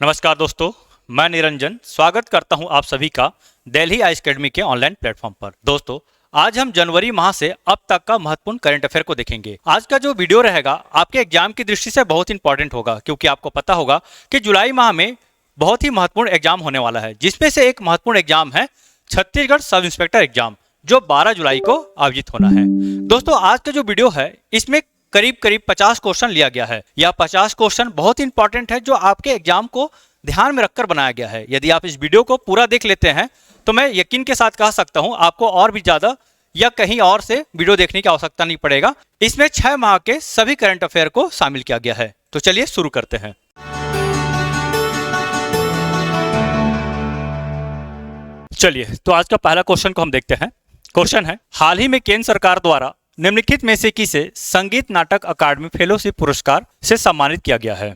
नमस्कार दोस्तों, मैं निरंजन स्वागत करता हूं आप सभी का दिल्ली आईएएस एकेडमी के ऑनलाइन प्लेटफॉर्म पर। दोस्तों, आज हम जनवरी माह से अब तक का महत्वपूर्ण करंट अफेयर को देखेंगे। आज का जो वीडियो रहेगा आपके एग्जाम की दृष्टि से बहुत इंपॉर्टेंट होगा, क्योंकि आपको पता होगा कि जुलाई माह में बहुत ही महत्वपूर्ण एग्जाम होने वाला है, जिसमें से एक महत्वपूर्ण एग्जाम है छत्तीसगढ़ सब इंस्पेक्टर एग्जाम, जो 12 जुलाई को आयोजित होना है। दोस्तों, आज का जो वीडियो है इसमें करीब करीब 50 क्वेश्चन लिया गया है। यह 50 क्वेश्चन बहुत इंपॉर्टेंट है, जो आपके एग्जाम को ध्यान में रखकर बनाया गया है। यदि आप इस वीडियो को पूरा देख लेते हैं तो मैं यकीन के साथ कह सकता हूं आपको और भी ज्यादा या कहीं और से वीडियो देखने की आवश्यकता नहीं पड़ेगा। इसमें 6 माह के सभी करंट अफेयर को शामिल किया गया है। तो चलिए शुरू करते हैं। चलिए, तो आज का पहला क्वेश्चन को हम देखते हैं। क्वेश्चन है, हाल ही में केंद्र सरकार द्वारा निम्नलिखित में से किसे संगीत नाटक अकादमी फेलोशिप पुरस्कार से सम्मानित किया गया है?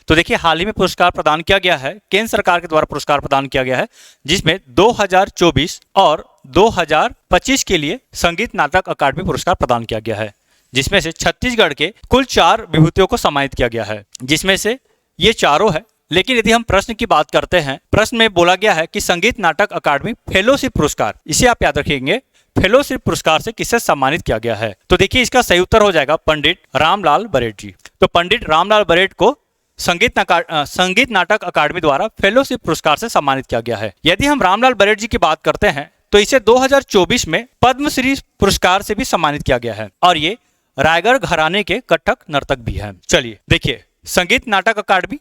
तो देखिए, हाल ही में पुरस्कार प्रदान किया गया है, केंद्र सरकार के द्वारा पुरस्कार प्रदान किया गया है, जिसमें 2024 और 2025 के लिए संगीत नाटक अकादमी पुरस्कार प्रदान किया गया है, जिसमें से छत्तीसगढ़ के कुल 4 विभूतियों को सम्मानित किया गया है, जिसमें से ये चारों है। लेकिन यदि हम प्रश्न की बात करते हैं, प्रश्न में बोला गया है कि संगीत नाटक अकादमी फेलोशिप पुरस्कार, इसे आप याद रखेंगे, फेलोशिप पुरस्कार से किसे सम्मानित किया गया है? तो देखिए, इसका सही उत्तर हो जाएगा पंडित रामलाल बरेठ जी। तो पंडित रामलाल बरेठ को संगीत नाटक अकादमी द्वारा फेलोशिप पुरस्कार से सम्मानित किया गया है। यदि हम रामलाल बरेठ जी की बात करते हैं तो इसे 2024 में पद्मश्री पुरस्कार से भी सम्मानित किया गया है, और ये रायगढ़ घराने के कथक नर्तक भी हैं। चलिए देखिए, संगीत नाटक अकादमी,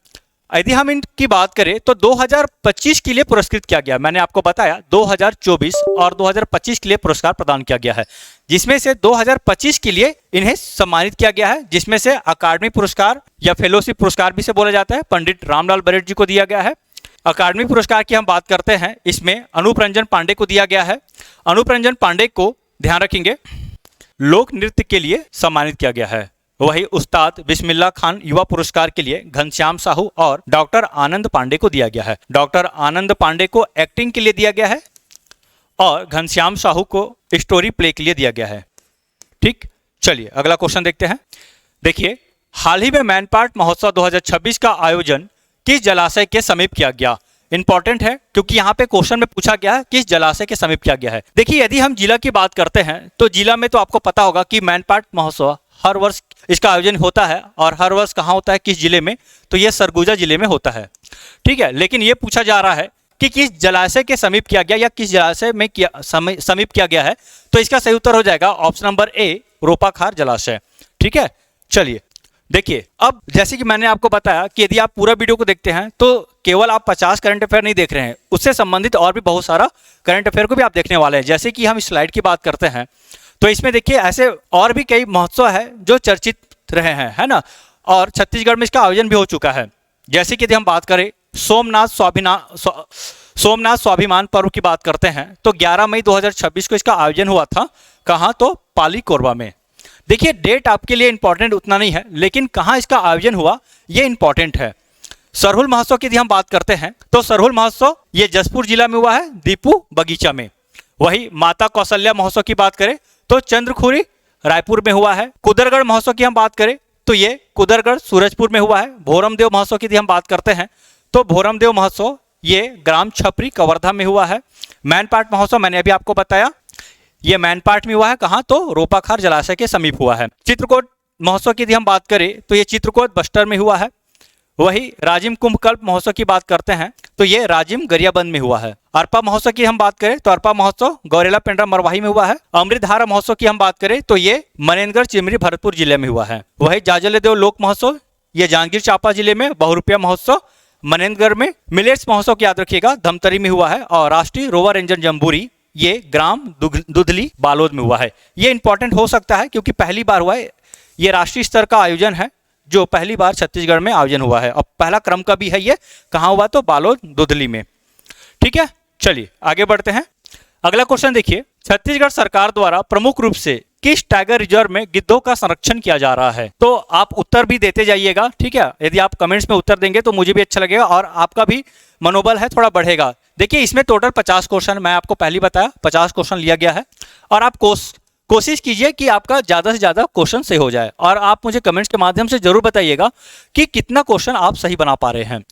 यदि हम इनकी बात करें तो 2025 के लिए पुरस्कृत किया गया। मैंने आपको बताया 2024 और 2025 के लिए पुरस्कार प्रदान किया गया है, जिसमें से 2025 के लिए इन्हें सम्मानित किया गया है, जिसमें से अकादमी पुरस्कार या फेलोशिप पुरस्कार भी से बोला जाता है, पंडित रामलाल बरेठ जी को दिया गया है। अकादमी पुरस्कार की हम बात करते हैं, इसमें अनूप रंजन पांडे को दिया गया है। अनूप रंजन पांडे को, ध्यान रखेंगे, लोक नृत्य के लिए सम्मानित किया गया है। वही उस्ताद बिस्मिल्लाह खान युवा पुरस्कार के लिए घनश्याम साहू और डॉक्टर आनंद पांडे को दिया गया है। डॉक्टर आनंद पांडे को एक्टिंग के लिए दिया गया है और घनश्याम साहू को स्टोरी प्ले के लिए दिया गया है। ठीक, चलिए अगला क्वेश्चन देखते हैं। देखिए, हाल ही में मैनपाट महोत्सव 2026 का आयोजन किस जलाशय के समीप किया गया? इंपॉर्टेंट है, क्योंकि यहाँ पे क्वेश्चन में पूछा गया है किस जलाशय के समीप किया गया है। देखिए, यदि हम जिला की बात करते हैं तो जिला में तो आपको पता होगा कि मैनपाट महोत्सव हर वर्ष इसका आयोजन होता है, और हर वर्ष कहाँ होता है, किस जिले में? तो ये सरगुजा जिले में होता है। ठीक है, लेकिन ये पूछा जा रहा है कि किस जलाशय के समीप किया गया या किस जलाशय में समीप किया गया है। तो इसका सही उत्तर हो जाएगा ऑप्शन नंबर ए, रोपाखार जलाशय। ठीक है, चलिए देखिए, अब जैसे कि मैंने आपको बताया कि यदि आप पूरा वीडियो को देखते हैं तो केवल आप 50 करंट अफेयर नहीं देख रहे हैं, उससे संबंधित और भी बहुत सारा करंट अफेयर को भी आप देखने वाले हैं। जैसे कि हम स्लाइड की बात करते हैं तो इसमें देखिए, ऐसे और भी कई महोत्सव है जो चर्चित रहे हैं, है ना, और छत्तीसगढ़ में इसका आयोजन भी हो चुका है। जैसे कि यदि हम बात करें सोमनाथ स्वाभिमान पर्व की बात करते हैं तो 11 मई 2026 को इसका आयोजन हुआ था। कहाँ? तो पाली कोरबा में। देखिए, डेट आपके लिए इंपॉर्टेंट उतना नहीं है, लेकिन कहाँ इसका आयोजन हुआ ये इंपॉर्टेंट है। सरहुल महोत्सव की यदि हम बात करते हैं तो सरहुल महोत्सव ये जसपुर जिला में हुआ है, दीपू बगीचा में। वही माता कौशल्या महोत्सव की बात करें तो चंद्रखुरी रायपुर में हुआ है। कुदरगढ़ महोत्सव की हम बात करें तो ये कुदरगढ़ सूरजपुर में हुआ है। भोरमदेव महोत्सव की यदि हम बात करते हैं तो भोरमदेव महोत्सव ये ग्राम छपरी कवर्धा में हुआ है। मैनपाट महोत्सव मैंने अभी आपको बताया, ये मैनपाट में हुआ है। कहाँ? तो रोपाखार जलाशय के समीप हुआ है। चित्रकोट महोत्सव की यदि हम बात करें तो ये चित्रकोट बस्तर में हुआ है। वही राजिम कुंभकल्प महोत्सव की बात करते हैं तो ये राजिम गरियाबंद में हुआ है। अरपा महोत्सव की हम बात करें तो अरपा महोत्सव गौरेला पेंड्रा मरवाही में हुआ है। अमृतधारा महोत्सव की हम बात करें तो ये मनेन्द्रगढ़ चिमरी भरतपुर जिले में हुआ है। वही जाजलदेव लोक महोत्सव ये जांजगीर चांपा जिले में, बहुरूपिया महोत्सव मनेन्द्रगढ़ में। मिलेट्स महोत्सव की याद रखिएगा, धमतरी में हुआ है। और राष्ट्रीय रोवर रेंजर जम्बूरी ये ग्राम दुधली बालोद में हुआ है। ये इंपॉर्टेंट हो सकता है क्योंकि पहली बार हुआ है, ये राष्ट्रीय स्तर का आयोजन है जो पहली बार छत्तीसगढ़ में आयोजन हुआ है। अब पहला क्रम का भी है ये, कहाँ हुआ? तो बालोद दुधली में। ठीक है, चलिए आगे बढ़ते हैं। अगला क्वेश्चन देखिए, छत्तीसगढ़ सरकार द्वारा प्रमुख रूप से किस टाइगर रिजर्व में गिद्धों का संरक्षण किया जा रहा है? तो आप उत्तर भी देते जाइएगा। ठीक है, यदि आप कमेंट्स में उत्तर देंगे तो मुझे भी अच्छा लगेगा और आपका भी मनोबल है थोड़ा बढ़ेगा। देखिए, इसमें टोटल 50 क्वेश्चन, मैं आपको पहले बताया 50 क्वेश्चन लिया गया है, और आप कोशिश कीजिए कि आपका ज़्यादा से ज़्यादा क्वेश्चन सही हो जाए, और आप मुझे कमेंट्स के माध्यम से जरूर बताइएगा कि कितना क्वेश्चन आप सही बना पा रहे हैं।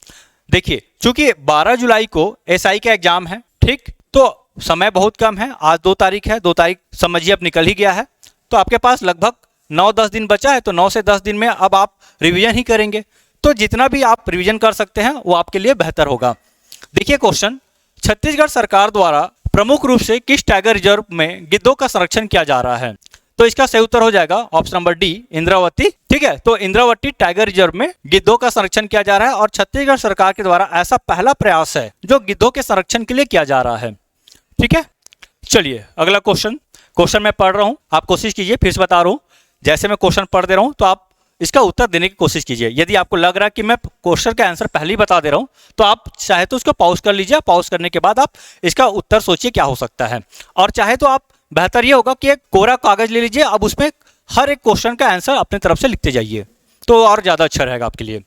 देखिए, चूंकि 12 जुलाई को एसआई का एग्जाम है, ठीक, तो समय बहुत कम है। आज 2 तारीख है, 2 तारीख समझिए अब निकल ही गया है, तो आपके पास लगभग 9-10 दिन बचा है। तो 9 से 10 दिन में अब आप रिवीजन ही करेंगे, तो जितना भी आप रिवीजन कर सकते हैं वो आपके लिए बेहतर होगा। देखिए क्वेश्चन, छत्तीसगढ़ सरकार द्वारा प्रमुख रूप से किस टाइगर रिजर्व में गिद्धों का संरक्षण किया जा रहा है? तो इसका सही उत्तर हो जाएगा ऑप्शन नंबर डी, इंद्रावती। ठीक है, तो इंद्रावती टाइगर रिजर्व में गिद्धों का संरक्षण किया जा रहा है और छत्तीसगढ़ सरकार के द्वारा ऐसा पहला प्रयास है जो गिद्धों के संरक्षण के लिए किया जा रहा है। ठीक है, चलिए अगला क्वेश्चन मैं पढ़ रहा हूं, आप कोशिश कीजिए, फिर से बता रहा हूं, जैसे मैं क्वेश्चन पढ़ दे रहा हूं तो आप इसका उत्तर देने की कोशिश कीजिए। यदि आपको लग रहा है कि मैं क्वेश्चन का आंसर पहले ही बता दे रहा हूं तो आप चाहे तो उसको पॉज कर लीजिए। पॉज करने के बाद आप इसका उत्तर सोचिए क्या हो सकता है, और चाहे तो आप बेहतर ये होगा कि एक कोरा कागज ले लीजिए, अब उसमें हर एक क्वेश्चन का आंसर अपने तरफ से लिखते जाइए, तो और ज्यादा अच्छा रहेगा आपके लिए।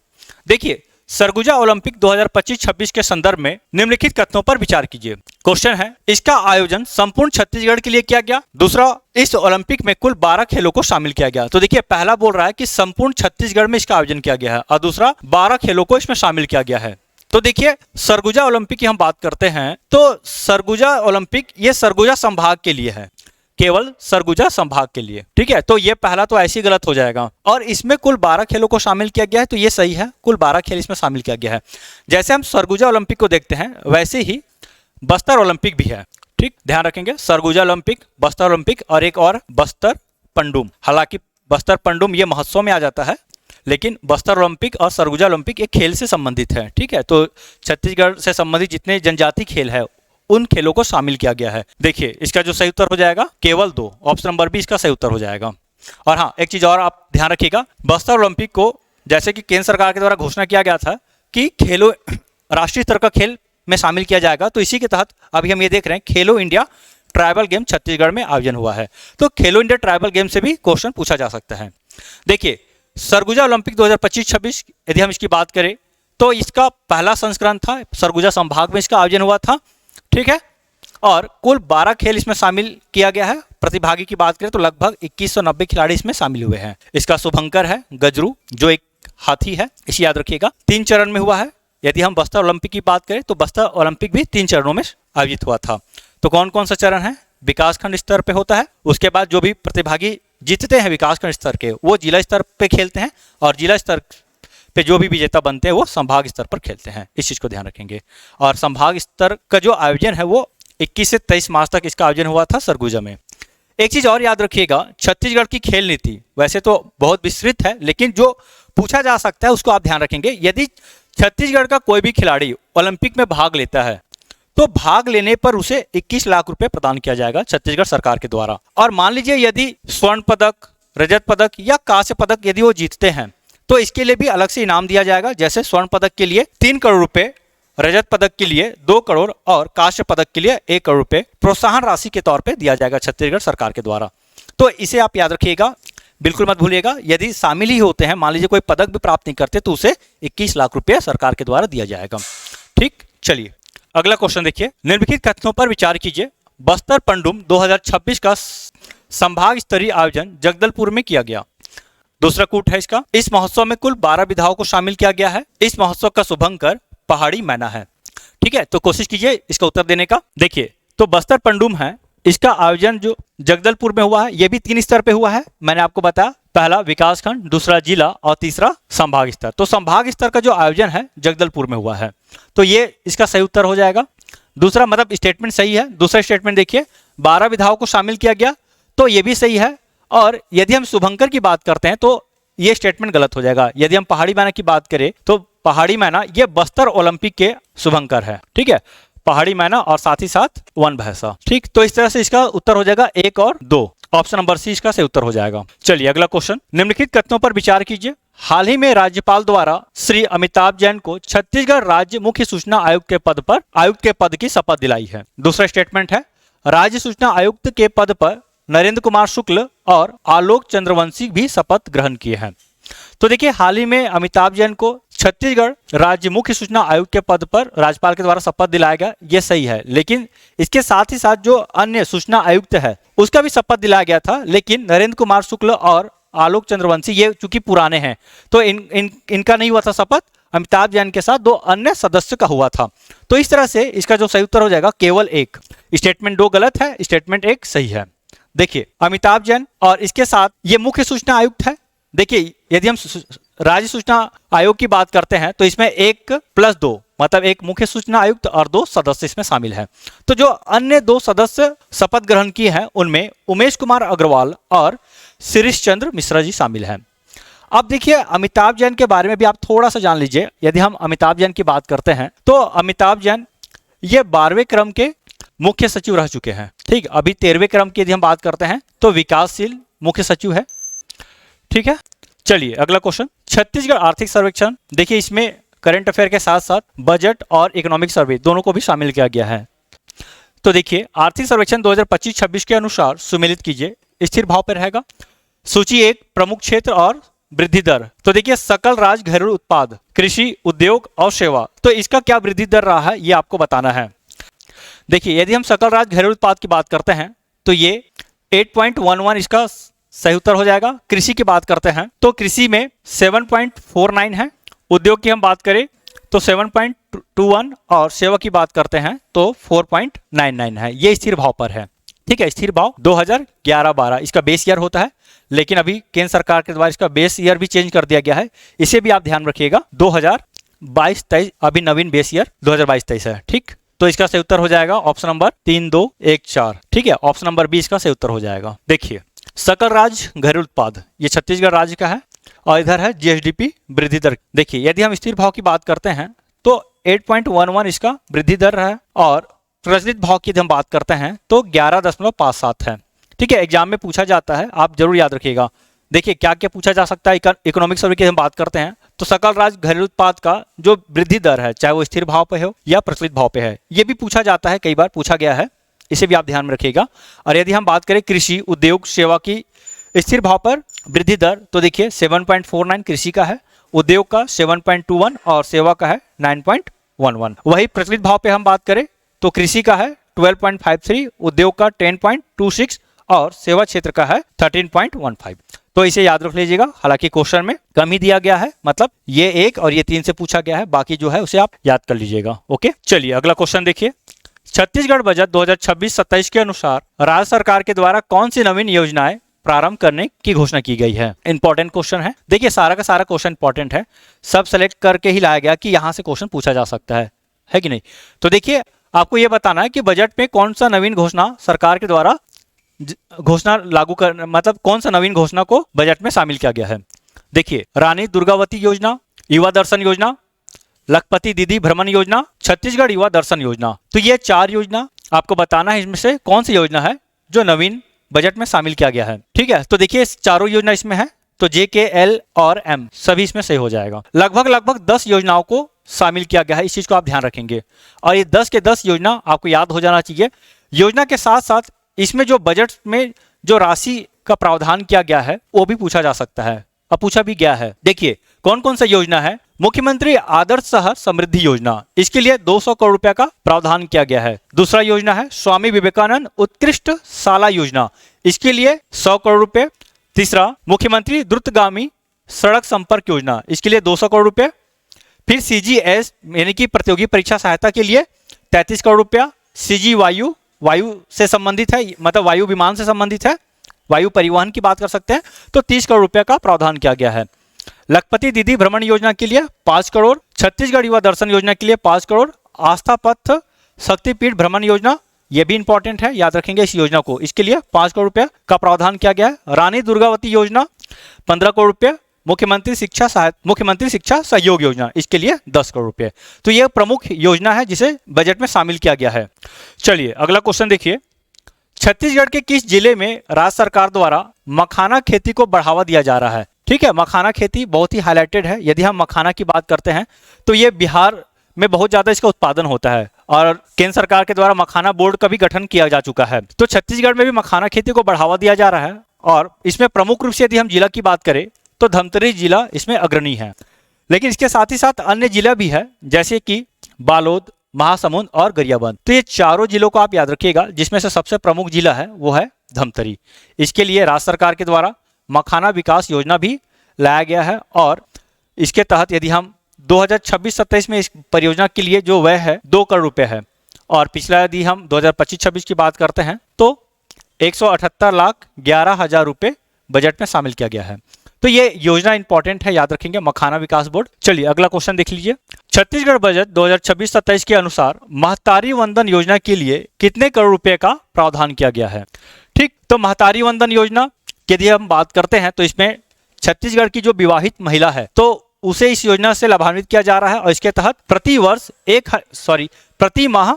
देखिए, सरगुजा ओलंपिक 2025-26 के संदर्भ में निम्नलिखित कथनों पर विचार कीजिए। क्वेश्चन है, इसका आयोजन संपूर्ण छत्तीसगढ़ के लिए किया गया। दूसरा, इस ओलंपिक में कुल 12 खेलों को शामिल किया गया। तो देखिए, पहला बोल रहा है कि संपूर्ण छत्तीसगढ़ में इसका आयोजन किया गया है, और दूसरा 12 खेलों को इसमें शामिल किया गया है। तो देखिए, सरगुजा ओलंपिक की हम बात करते हैं तो सरगुजा ओलंपिक ये सरगुजा संभाग के लिए है, केवल सरगुजा संभाग के लिए। ठीक है, तो ये पहला तो ऐसे ही गलत हो जाएगा, और इसमें कुल 12 खेलों को शामिल किया गया है, तो ये सही है, कुल 12 खेल इसमें शामिल किया गया है। जैसे हम सरगुजा ओलंपिक को देखते हैं वैसे ही बस्तर ओलंपिक भी है। ठीक, ध्यान रखेंगे, सरगुजा ओलंपिक, बस्तर ओलंपिक और एक और बस्तर पंडुम। हालांकि बस्तर पंडुम ये महोत्सव में आ जाता है, लेकिन बस्तर ओलंपिक और सरगुजा ओलंपिक एक खेल से संबंधित है। ठीक है, तो छत्तीसगढ़ से संबंधित जितने जनजाति खेल है उन खेलों को शामिल किया गया है। देखिए, इसका जो सही उत्तर हो जाएगा केवल 2, ऑप्शन नंबर बी इसका सही उत्तर हो जाएगा। और हाँ, एक चीज और आप ध्यान रखिएगा, बस्तर ओलंपिक को जैसे कि केंद्र सरकार के द्वारा घोषणा किया गया था कि खेलो राष्ट्रीय स्तर का खेल में शामिल किया जाएगा, तो इसी के तहत अभी हम ये देख रहे हैं खेलो इंडिया ट्राइबल गेम छत्तीसगढ़ में आयोजन हुआ है। तो खेलो इंडिया ट्राइबल गेम से भी क्वेश्चन पूछा जा सकता है। देखिए, सरगुजा ओलंपिक 2025-26 यदि हम इसकी बात करें तो इसका पहला संस्करण था, सरगुजा संभाग में इसका आयोजन हुआ था। ठीक है, और कुल 12 खेल इसमें शामिल किया गया है। प्रतिभागी की बात करें तो लगभग 2190 खिलाड़ी इसमें शामिल हुए हैं। इसका शुभंकर है गजरू, जो एक हाथी है, इसे याद रखिएगा। 3 चरण में हुआ है। यदि हम बस्तर ओलंपिक की बात करें तो बस्तर ओलंपिक भी 3 चरणों में आयोजित हुआ था। तो कौन कौन सा चरण है? विकासखंड स्तर पे होता है, उसके बाद जो भी प्रतिभागी जीतते हैं विकासखंड स्तर के वो जिला स्तर पे खेलते हैं, और जिला स्तर पे जो भी विजेता बनते हैं वो संभाग स्तर पर खेलते हैं। इस चीज को ध्यान रखेंगे। और संभाग स्तर का जो आयोजन है वो 21 से 23 मार्च तक इसका आयोजन हुआ था सरगुजा में। एक चीज और याद रखिएगा, छत्तीसगढ़ की खेल नीति वैसे तो बहुत विस्तृत है, लेकिन जो पूछा जा सकता है उसको आप ध्यान रखेंगे। यदि छत्तीसगढ़ का कोई भी खिलाड़ी ओलंपिक में भाग लेता है तो भाग लेने पर उसे 21 लाख रुपए प्रदान किया जाएगा छत्तीसगढ़ सरकार के द्वारा। और मान लीजिए यदि स्वर्ण पदक, रजत पदक या कांस्य पदक यदि वो जीतते हैं तो इसके लिए भी अलग से इनाम दिया जाएगा। जैसे स्वर्ण पदक के लिए 3 करोड़ रुपए, रजत पदक के लिए 2 करोड़ और कांस्य पदक के लिए 1 करोड़ रुपए प्रोत्साहन राशि के तौर पे दिया जाएगा छत्तीसगढ़ सरकार के द्वारा। तो इसे आप याद रखिएगा, बिल्कुल मत भूलिएगा। यदि शामिल ही होते हैं, मान लीजिए कोई पदक भी प्राप्त नहीं करते, तो उसे 21 लाख रुपए सरकार के द्वारा दिया जाएगा। ठीक, चलिए अगला क्वेश्चन देखिए। निम्नलिखित कथनों पर विचार कीजिए। बस्तर पंडुम 2026 का संभाग स्तरीय आयोजन जगदलपुर में किया गया। दूसरा कूट है इसका। इस महोत्सव में कुल 12 विधाओं को शामिल किया गया है। इस महोत्सव का शुभंकर पहाड़ी मैना है। ठीक है, तो कोशिश कीजिए इसका उत्तर देने का। देखिए, तो बस्तर पंडुम है, इसका आयोजन जो जगदलपुर में हुआ है, यह भी 3 स्तर पे हुआ है। मैंने आपको बताया, पहला विकासखंड, दूसरा जिला और तीसरा संभाग स्तर। तो संभाग स्तर का जो आयोजन है जगदलपुर में हुआ है, तो ये इसका सही उत्तर हो जाएगा। दूसरा मतलब स्टेटमेंट सही है। दूसरा स्टेटमेंट देखिए, 12 विधाओं को शामिल किया गया, तो ये भी सही है। और यदि हम शुभंकर की बात करते हैं तो ये स्टेटमेंट गलत हो जाएगा। यदि हम पहाड़ी मैना की बात करें तो पहाड़ी मैना ये बस्तर ओलंपिक के शुभंकर है। ठीक है, पहाड़ी मैना और साथ ही साथ वन भैंसा। ठीक, तो इस तरह से इसका उत्तर हो जाएगा 1 और 2, ऑप्शन नंबर सी इसका सही उत्तर हो जाएगा। चलिए अगला क्वेश्चन। निम्नलिखित कथनों पर विचार कीजिए। हाल ही में राज्यपाल द्वारा श्री अमिताभ जैन को छत्तीसगढ़ राज्य मुख्य सूचना आयुक्त के पद की शपथ दिलाई है। दूसरा स्टेटमेंट है, राज्य सूचना आयुक्त के पद पर नरेंद्र कुमार शुक्ल और आलोक चंद्रवंशी भी शपथ ग्रहण किए हैं। तो देखिए, हाल ही में अमिताभ जैन को छत्तीसगढ़ राज्य मुख्य सूचना आयुक्त के पद पर राज्यपाल के द्वारा शपथ दिलाया गया, ये सही है। लेकिन इसके साथ ही साथ जो अन्य सूचना आयुक्त है उसका भी शपथ दिलाया गया था, लेकिन नरेंद्र कुमार शुक्ल और आलोक चंद्रवंशी ये चूंकि पुराने हैं तो इनका नहीं हुआ था शपथ। अमिताभ जैन के साथ 2 अन्य सदस्य का हुआ था। तो इस तरह से इसका जो सही उत्तर हो जाएगा केवल 1। स्टेटमेंट 2 गलत है, स्टेटमेंट 1 सही है। देखिए अमिताभ जैन और इसके साथ ये मुख्य सूचना आयुक्त है। देखिए यदि हम राज्य सूचना आयोग की बात करते हैं तो इसमें 1+2 मतलब 1 मुख्य सूचना आयुक्त और 2 सदस्य इसमें शामिल है। तो जो अन्य 2 सदस्य शपथ ग्रहण किए हैं उनमें उमेश कुमार अग्रवाल और शिरीष चंद्र मिश्रा जी शामिल हैं। अब देखिए अमिताभ जैन के बारे में भी आप थोड़ा सा जान लीजिए। यदि हम अमिताभ जैन की बात करते हैं तो अमिताभ जैन ये 12वें क्रम के मुख्य सचिव रह चुके हैं। ठीक, अभी 13वें क्रम की यदि हम बात करते हैं तो विकासशील मुख्य सचिव है। ठीक है, चलिए अगला क्वेश्चन, छत्तीसगढ़ आर्थिक सर्वेक्षण। देखिए इसमें करंट अफेयर के साथ साथ बजट और इकोनॉमिक सर्वे दोनों को भी शामिल किया गया है। तो देखिए आर्थिक सर्वेक्षण 2025-26 के अनुसार सुमेलित कीजिए, स्थिर भाव पर रहेगा। सूची 1 प्रमुख क्षेत्र और वृद्धि दर। तो देखिए सकल राज्य घरेलू उत्पाद, कृषि, उद्योग और सेवा, तो इसका क्या वृद्धि दर रहा है ये आपको बताना है। देखिए यदि हम सकल राज्य घरेलू उत्पाद की बात करते हैं तो ये 8.11 इसका सही उत्तर हो जाएगा। कृषि की बात करते हैं तो कृषि में 7.49 है। उद्योग की हम बात करें तो 7.21 और सेवा की बात करते हैं तो 4.99 है। ये स्थिर भाव पर है। ठीक है, स्थिर भाव 2011-12 इसका बेस ईयर होता है, लेकिन अभी केंद्र सरकार के द्वारा इसका बेस ईयर भी चेंज कर दिया गया है। इसे भी आप ध्यान रखिएगा, 2022-23 अभी नवीन बेस ईयर 2022-23 है। ठीक, तो इसका सही उत्तर हो जाएगा ऑप्शन नंबर 3, 2, 1, 4। ठीक है, ऑप्शन नंबर बी इसका सही उत्तर हो जाएगा। देखिए सकल राज्य घरेलू उत्पाद ये छत्तीसगढ़ राज्य का है और इधर है जीएसडीपी वृद्धि दर। देखिए यदि हम स्थिर भाव की बात करते हैं तो 8.11 इसका वृद्धि दर है और प्रचलित भाव की यदि हम बात करते हैं तो 11.57 है। ठीक है, एग्जाम में पूछा जाता है, आप जरूर याद रखिएगा। देखिए क्या क्या पूछा जा सकता है इकोनॉमिक सर्वे की हम बात करते हैं तो सकल राज्य घरेलू उत्पाद का जो वृद्धि दर है चाहे वो स्थिर भाव पे हो या प्रचलित भाव पे है, ये भी पूछा जाता है, कई बार पूछा गया है, इसे भी आप ध्यान में रखिएगा। और यदि हम बात करें कृषि, उद्योग, सेवा की स्थिर भाव पर वृद्धि दर तो देखिए 7.49 कृषि का है, उद्योग का 7.21 और सेवा का है 9.11। वही प्रचलित भाव पे हम बात करें तो कृषि का है 12.53, उद्योग का 10.26 और सेवा क्षेत्र का है 13.15। तो इसे याद रख लीजिएगा। हालांकि क्वेश्चन में कम ही दिया गया है, मतलब ये 1 और ये 3 से पूछा गया है, बाकी जो है उसे आप याद कर लीजिएगा। ओके, चलिए अगला क्वेश्चन देखिए, छत्तीसगढ़ बजट 2026-27 के अनुसार राज्य सरकार के द्वारा कौन सी नवीन योजनाएं प्रारंभ करने की घोषणा की गई है। इंपॉर्टेंट क्वेश्चन है। देखिए सारा का सारा क्वेश्चन इंपॉर्टेंट है, सब सेलेक्ट करके ही लाया गया कि यहां से क्वेश्चन पूछा जा सकता है कि नहीं। तो देखिए आपको यह बताना है कि बजट में कौन सा नवीन घोषणा सरकार के द्वारा घोषणा लागू कर, मतलब कौन सा नवीन घोषणा को बजट में शामिल किया गया है। देखिए रानी दुर्गावती योजना, युवा दर्शन योजना, लखपति दीदी भ्रमण योजना, छत्तीसगढ़ युवा दर्शन योजना। तो ये 4 योजना आपको बताना है, इसमें से कौन सी योजना है जो नवीन बजट में शामिल किया गया है। ठीक है, तो देखिए चारों योजना इसमें है तो JK, L और M सभी इसमें सही हो जाएगा। लगभग 10 योजनाओं को शामिल किया गया है, इस चीज को आप ध्यान रखेंगे। और ये 10 के 10 योजना आपको याद हो जाना चाहिए। योजना के साथ साथ इसमें जो बजट में जो राशि का प्रावधान किया गया है वो भी पूछा जा सकता है, अब पूछा भी गया है। देखिए कौन कौन सा योजना है। मुख्यमंत्री आदर्श शहर समृद्धि योजना, इसके लिए 200 करोड़ रुपए का प्रावधान किया गया है। दूसरा योजना है स्वामी विवेकानंद उत्कृष्ट शाला योजना, इसके लिए 100 करोड़ रुपए। तीसरा मुख्यमंत्री द्रुतगामी सड़क संपर्क योजना, इसके लिए 200 करोड़ रुपए। फिर CGS यानी कि प्रतियोगी परीक्षा सहायता के लिए 33 करोड़ रुपया। CG वायु से संबंधित है, मतलब वायु विमान से संबंधित है, वायु परिवहन की बात कर सकते हैं, तो 30 करोड़ रुपए का प्रावधान किया गया है। लखपति दीदी भ्रमण योजना के लिए 5 करोड़, छत्तीसगढ़ युवा दर्शन योजना के लिए 5 करोड़, आस्था पथ शक्तिपीठ भ्रमण योजना ये भी इंपॉर्टेंट है, याद रखेंगे इस योजना को, इसके लिए 5 करोड़ रुपया का प्रावधान किया गया है। रानी दुर्गावती योजना 15 करोड़ रुपया। मुख्यमंत्री शिक्षा सहयोग योजना, इसके लिए 10 करोड़ रुपए। तो यह प्रमुख योजना है जिसे बजट में शामिल किया गया है। चलिए अगला क्वेश्चन देखिए, छत्तीसगढ़ के किस जिले में राज्य सरकार द्वारा मखाना खेती को बढ़ावा दिया जा रहा है। ठीक है, मखाना खेती बहुत ही हाईलाइटेड है। यदि हम मखाना की बात करते हैं तो ये बिहार में बहुत ज्यादा इसका उत्पादन होता है और केंद्र सरकार के द्वारा मखाना बोर्ड का भी गठन किया जा चुका है। तो छत्तीसगढ़ में भी मखाना खेती को बढ़ावा दिया जा रहा है और इसमें प्रमुख रूप से यदि हम जिला की बात करें तो धमतरी जिला इसमें अग्रणी है, लेकिन इसके साथ ही साथ अन्य जिला भी है जैसे कि बालोद, महासमुंद और गरियाबंद। तो ये चारों जिलों को आप याद रखिएगा, जिसमें से सबसे प्रमुख जिला है वो है धमतरी। इसके लिए राज्य सरकार के द्वारा मखाना विकास योजना भी लाया गया है और इसके तहत यदि हम 2026-27 में इस परियोजना के लिए जो व्यय है 2 करोड़ रुपए है, और पिछला यदि हम 2025-26 की बात करते हैं तो 178,11,000 रुपए बजट में शामिल किया गया है। तो ये योजना इंपॉर्टेंट है, याद रखेंगे, मखाना विकास बोर्ड। चलिए अगला क्वेश्चन देख लीजिए। छत्तीसगढ़ बजट 2026-27 के अनुसार महतारी वंदन योजना के लिए कितने करोड़ रुपए का प्रावधान किया गया है? ठीक, तो महतारी वंदन योजना यदि हम बात करते हैं तो इसमें छत्तीसगढ़ की जो विवाहित महिला है तो उसे इस योजना से लाभान्वित किया जा रहा है, और इसके तहत प्रति माह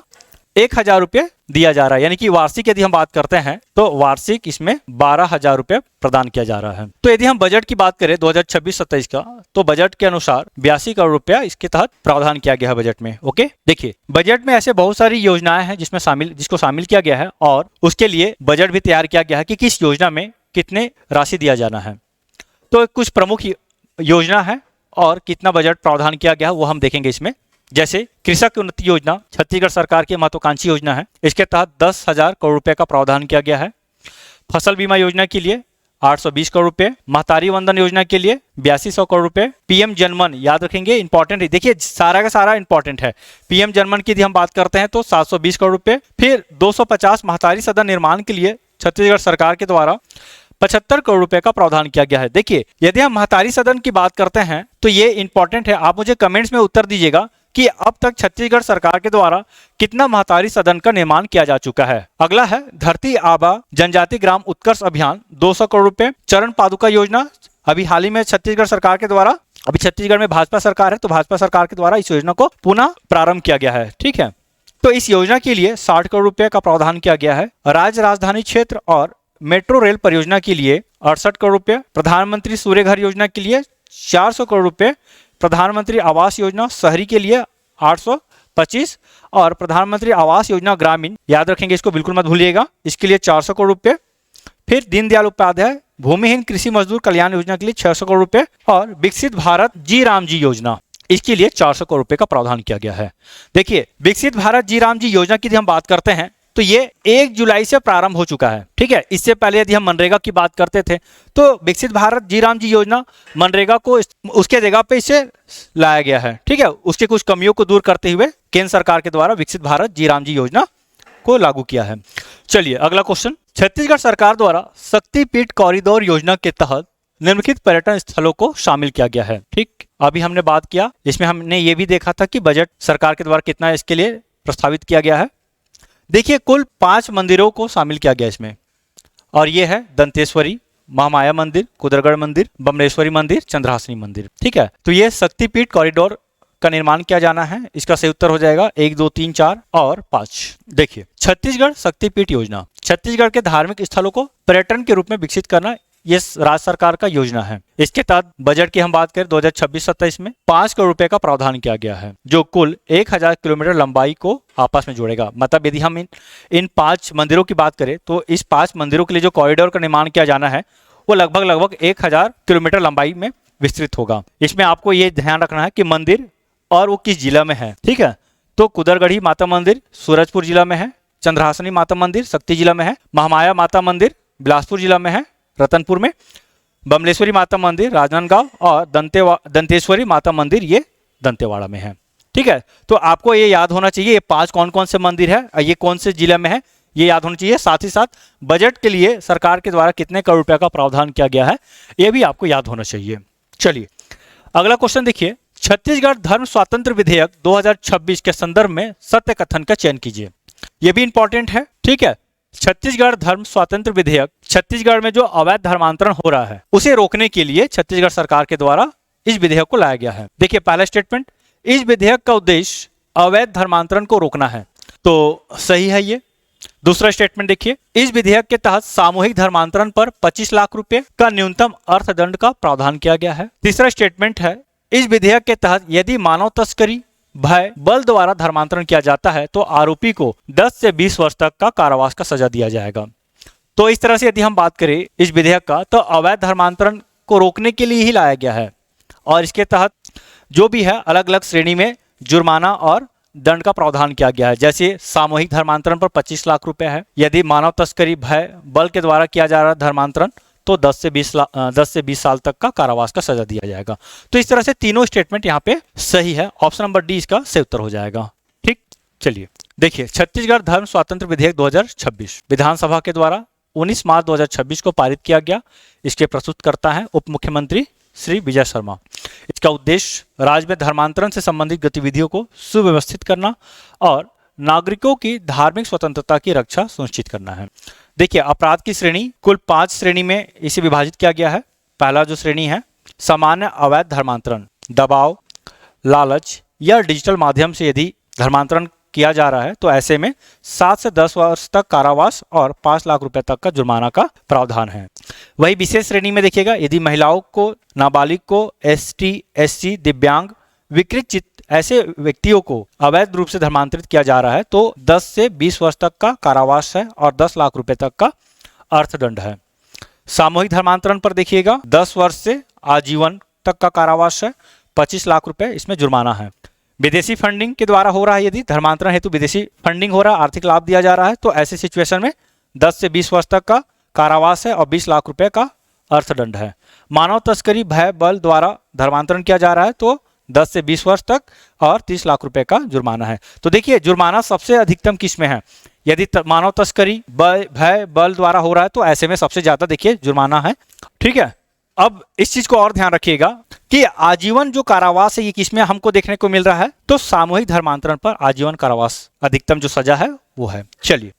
1,000 रुपये दिया जा रहा है। यानी कि वार्षिक यदि हम बात करते हैं तो वार्षिक इसमें 12,000 रुपये प्रदान किया जा रहा है। तो यदि हम बजट की बात करें 2026-27 का, तो बजट के अनुसार 82 करोड़ रुपया इसके तहत प्रावधान किया गया है बजट में। ओके, देखिए बजट में ऐसे बहुत सारी योजनाएं हैं जिसको शामिल किया गया है, और उसके लिए बजट भी तैयार किया गया है कि किस योजना में कितने राशि दिया जाना है। तो कुछ प्रमुख योजना है और कितना बजट प्रावधान किया गया है वो हम देखेंगे इसमें। जैसे कृषक उन्नति योजना छत्तीसगढ़ सरकार की महत्वाकांक्षी योजना है, इसके तहत 10,000 करोड़ रुपए का प्रावधान किया गया है। फसल बीमा योजना के लिए 820 करोड़ रुपए, महतारी वंदन योजना के लिए 8200 करोड़ रुपए, पीएम जनमन, याद रखेंगे इंपॉर्टेंट है, देखिए सारा का सारा इंपॉर्टेंट है। पीएम जनमन की यदि हम बात करते हैं तो 720 करोड़ रुपए। फिर 250 महतारी सदन निर्माण के लिए छत्तीसगढ़ सरकार के द्वारा 75 करोड़ रुपए का प्रावधान किया गया है। देखिए यदि हम महतारी सदन की बात करते हैं तो ये इंपॉर्टेंट है, आप मुझे कमेंट्स में उत्तर दीजिएगा कि अब तक छत्तीसगढ़ सरकार के द्वारा कितना महतारी सदन का निर्माण किया जा चुका है। अगला है धरती आबा जनजाति ग्राम उत्कर्ष अभियान 200 करोड़ रुपए। चरण पादुका योजना अभी हाल ही में छत्तीसगढ़ सरकार के द्वारा, अभी छत्तीसगढ़ में भाजपा सरकार है तो भाजपा सरकार के द्वारा इस योजना को पुनः प्रारंभ किया गया है। ठीक है, तो इस योजना के लिए 60 करोड़ रुपए का प्रावधान किया गया है। राज्य राजधानी क्षेत्र और मेट्रो रेल परियोजना के लिए 68 करोड़ रुपए। प्रधानमंत्री सूर्य घर योजना के लिए 400 करोड़ रुपए। प्रधानमंत्री आवास योजना शहरी के लिए 825, और प्रधानमंत्री आवास योजना ग्रामीण, याद रखेंगे इसको बिल्कुल मत भूलिएगा, इसके लिए 400 करोड़ रुपए। फिर दीनदयाल उपाध्याय भूमिहीन कृषि मजदूर कल्याण योजना के लिए 600 करोड़ रुपए, और विकसित भारत जी राम जी योजना इसके लिए 400 करोड़ रुपए का प्रावधान किया गया है। देखिए विकसित भारत जी राम जी योजना की यदि हम बात करते हैं तो ये 1 जुलाई से प्रारंभ हो चुका है। ठीक है, इससे पहले यदि हम मनरेगा की बात करते थे तो विकसित भारत जी राम जी योजना मनरेगा को उसके जगह पे इसे लाया गया है। ठीक है, उसके कुछ कमियों को दूर करते हुए केंद्र सरकार के द्वारा विकसित भारत जी राम जी योजना को लागू किया है। चलिए अगला क्वेश्चन, छत्तीसगढ़ सरकार द्वारा शक्तिपीठ कॉरिडोर योजना के तहत निम्नलिखित पर्यटन स्थलों को शामिल किया गया है। ठीक, अभी हमने बात किया, इसमें हमने ये भी देखा था कि बजट सरकार के द्वारा कितना इसके लिए प्रस्तावित किया गया है। देखिए कुल 5 मंदिरों को शामिल किया गया इसमें, और ये है दंतेश्वरी, महामाया मंदिर, कुदरगढ़ मंदिर, बमलेश्वरी मंदिर, चंद्रहासिनी मंदिर। ठीक है, तो ये शक्तिपीठ कॉरिडोर का निर्माण किया जाना है। इसका सही उत्तर हो जाएगा 1, 2, 3, 4 और 5। देखिए छत्तीसगढ़ शक्तिपीठ योजना छत्तीसगढ़ के धार्मिक स्थलों को पर्यटन के रूप में विकसित करना ये राज्य सरकार का योजना है। इसके तहत बजट की हम बात करें 2026-27 में 5 करोड़ रुपए का प्रावधान किया गया है, जो कुल 1000 किलोमीटर लंबाई को आपस में जोड़ेगा। मतलब यदि हम इन 5 मंदिरों की बात करें तो इस 5 मंदिरों के लिए जो कॉरिडोर का निर्माण किया जाना है वो लगभग 1000 किलोमीटर लंबाई में विस्तृत होगा। इसमें आपको ये ध्यान रखना है कि मंदिर और वो किस जिला में है। ठीक है, तो कुदरगढ़ी माता मंदिर सूरजपुर जिला में है, चंद्रहासिनी माता मंदिर शक्ति जिला में है, महामाया माता मंदिर बिलासपुर जिला में है रतनपुर में, बमलेश्वरी माता मंदिर राजनांदगांव, और दंतेश्वरी माता मंदिर ये दंतेवाड़ा में है। ठीक है, तो आपको ये याद होना चाहिए ये 5 कौन कौन से मंदिर है और ये कौन से जिले में है, ये याद होना चाहिए। साथ ही साथ बजट के लिए सरकार के द्वारा कितने करोड़ रुपए का प्रावधान किया गया है ये भी आपको याद होना चाहिए। चलिए अगला क्वेश्चन देखिए, छत्तीसगढ़ धर्म स्वातंत्र विधेयक 2026 के संदर्भ में सत्य कथन का चयन कीजिए। ये भी इंपॉर्टेंट है। ठीक है, छत्तीसगढ़ धर्म स्वातंत्र विधेयक छत्तीसगढ़ में जो अवैध धर्मांतरण हो रहा है उसे रोकने के लिए छत्तीसगढ़ सरकार के द्वारा इस विधेयक को लाया गया है। देखिए पहला स्टेटमेंट, इस विधेयक का उद्देश्य अवैध धर्मांतरण को रोकना है, तो सही है ये। दूसरा स्टेटमेंट देखिए, इस विधेयक के तहत सामूहिक धर्मांतरण पर 25 लाख रुपए का न्यूनतम अर्थदंड का प्रावधान किया गया है। तीसरा स्टेटमेंट है, इस विधेयक के तहत यदि मानव तस्करी भय बल द्वारा धर्मांतरण किया जाता है तो आरोपी को 10 से 20 वर्ष तक का कारावास का सजा दिया जाएगा। तो इस तरह से यदि हम बात करें इस विधेयक का तो अवैध धर्मांतरण को रोकने के लिए ही लाया गया है, और इसके तहत जो भी है अलग अलग श्रेणी में जुर्माना और दंड का प्रावधान किया गया है। जैसे सामूहिक धर्मांतरण पर 25 लाख रुपए है, यदि मानव तस्करी भय बल के द्वारा किया जा रहा धर्मांतरण तो 10 से 20 साल तक का कारावास का सजा दिया जाएगा। तो इस तरह से तीनों स्टेटमेंट यहाँ पे सही है। ऑप्शन नंबर डी इसका सही उत्तर हो जाएगा। ठीक, चलिए देखिए, छत्तीसगढ़ धर्म स्वातंत्र विधेयक 2026 विधानसभा के द्वारा 19 मार्च 2026 को पारित किया गया। इसके प्रस्तुतकर्ता हैं उप मुख्यमंत्री श्री विजय शर्मा। इसका उद्देश्य राज्य में धर्मांतरण से संबंधित गतिविधियों को सुव्यवस्थित करना और नागरिकों की धार्मिक स्वतंत्रता की रक्षा सुनिश्चित करना है। देखिए, अपराध की श्रेणी कुल 5 श्रेणी में इसे विभाजित किया गया है। पहला जो श्रेणी है, सामान्य अवैध धर्मांतरण, दबाव, लालच या डिजिटल माध्यम से यदि धर्मांतरण किया जा रहा है तो ऐसे में 7 से 10 वर्ष तक कारावास और 5 लाख रुपए तक का जुर्माना का प्रावधान है। वही विशेष श्रेणी में देखिएगा, यदि महिलाओं को, नाबालिग को, ST, SC, दिव्यांग, विकृत ऐसे व्यक्तियों को अवैध रूप से धर्मांतरित किया जा रहा है तो 10 से 20 वर्ष तक का कारावास है और 10 लाख रुपए तक का अर्थदंड है। सामूहिक धर्मांतरण पर देखिएगा 10 वर्ष से आजीवन तक का कारावास है, 25 लाख रुपए इसमें जुर्माना है। विदेशी फंडिंग के द्वारा हो रहा है, यदि धर्मांतरण हेतु विदेशी फंडिंग हो रहा है, आर्थिक लाभ दिया जा रहा है तो ऐसे सिचुएशन में 10 से 20 वर्ष तक का कारावास है और 20 लाख रुपए का अर्थदंड है। मानव तस्करी, भय, बल द्वारा धर्मांतरण किया जा रहा है तो 10 से 20 वर्ष तक और 30 लाख रुपए का जुर्माना है। तो देखिए, जुर्माना सबसे अधिकतम किस में है? यदि मानव तस्करी, भय, बल द्वारा हो रहा है तो ऐसे में सबसे ज्यादा देखिए जुर्माना है। ठीक है, अब इस चीज को और ध्यान रखिएगा कि आजीवन जो कारावास है ये किसमें हमको देखने को मिल रहा है, तो सामूहिक धर्मांतरण पर आजीवन कारावास अधिकतम जो सजा है वो है। चलिए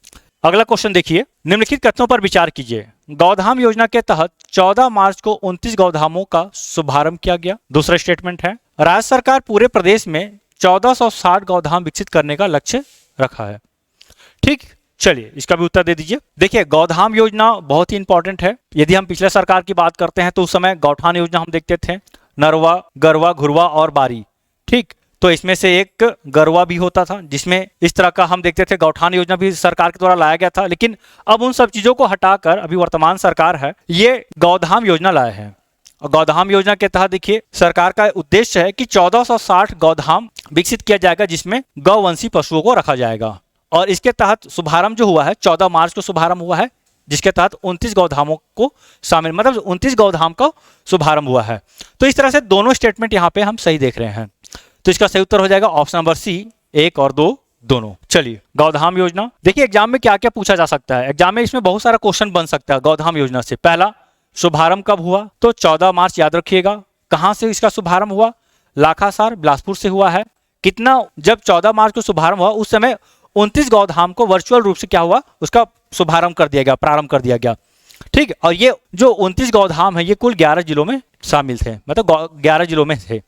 अगला क्वेश्चन देखिए, निम्नलिखित कथनों पर विचार कीजिए। गौधाम योजना के तहत 14 मार्च को 29 गौधामों का शुभारंभ किया गया। दूसरा स्टेटमेंट है, राज्य सरकार पूरे प्रदेश में 1460 गौधाम विकसित करने का लक्ष्य रखा है। ठीक, चलिए इसका भी उत्तर दे दीजिए। देखिए, गौधाम योजना बहुत ही इंपॉर्टेंट है। यदि हम पिछले सरकार की बात करते हैं तो उस समय गौठान योजना हम देखते थे, नरवा, गरवा, घुरवा और बारी। ठीक, तो इसमें से एक गरवा भी होता था जिसमें इस तरह का हम देखते थे। गौठान योजना भी सरकार के द्वारा लाया गया था, लेकिन अब उन सब चीजों को हटाकर अभी वर्तमान सरकार है ये गौधाम योजना लाए हैं। और गौधाम योजना के तहत देखिए सरकार का उद्देश्य है कि 1460 गौधाम विकसित किया जाएगा जिसमें गौवंशी पशुओं को रखा जाएगा। और इसके तहत शुभारंभ जो हुआ है 14 मार्च को शुभारंभ हुआ है, जिसके तहत 29 गौधामों को शामिल, मतलब 29 गौधाम का शुभारंभ हुआ है। तो इस तरह से दोनों स्टेटमेंट यहाँ पे हम सही देख रहे हैं। तो इसका सही उत्तर हो जाएगा ऑप्शन नंबर सी, 1 और 2 दोनों। चलिए, गौधाम योजना देखिए एग्जाम में क्या क्या पूछा जा सकता है। एग्जाम में इसमें बहुत सारा क्वेश्चन बन सकता है गौधाम योजना से। पहला, शुभारंभ कब हुआ? तो 14 मार्च याद रखिएगा। कहां से इसका शुभारंभ हुआ? लाखासार, बिलासपुर से हुआ है। कितना, जब 14 मार्च को शुभारंभ हुआ उस समय 29 गौधाम को वर्चुअल रूप से क्या हुआ, उसका शुभारंभ कर दिया गया, प्रारंभ कर दिया गया। ठीक, और ये जो 29 गौधाम है ये कुल 11 जिलों में शामिल थे, मतलब 11 जिलों में थे।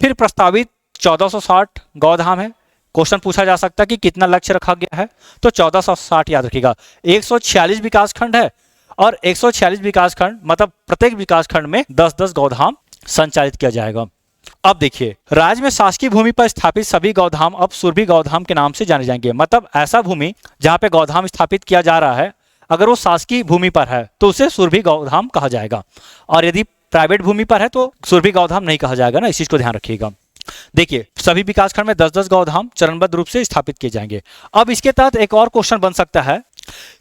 फिर प्रस्तावित 1460 गौधाम है। क्वेश्चन पूछा जा सकता है कि कितना लक्ष्य रखा गया है, तो 1460 याद रखिएगा। 146 विकास खंड है और 146 विकास खंड मतलब प्रत्येक विकास खंड में 10-10 गौधाम संचालित किया जाएगा। अब देखिए, राज्य में शासकीय भूमि पर स्थापित सभी गौधाम अब सुरभि गौधाम के नाम से जाने जाएंगे। मतलब ऐसा भूमि जहां पे गौधाम स्थापित किया जा रहा है, अगर वो शासकीय भूमि पर है तो उसे सुरभि गौधाम कहा जाएगा, और यदि प्राइवेट भूमि पर है तो सुरभि गौधाम नहीं कहा जाएगा ना, इस चीज को ध्यान रखिएगा। देखिए, सभी विकासखंड में 10-10 गौधाम चरणबद्ध रूप से स्थापित किए जाएंगे। अब इसके तहत एक और क्वेश्चन बन सकता है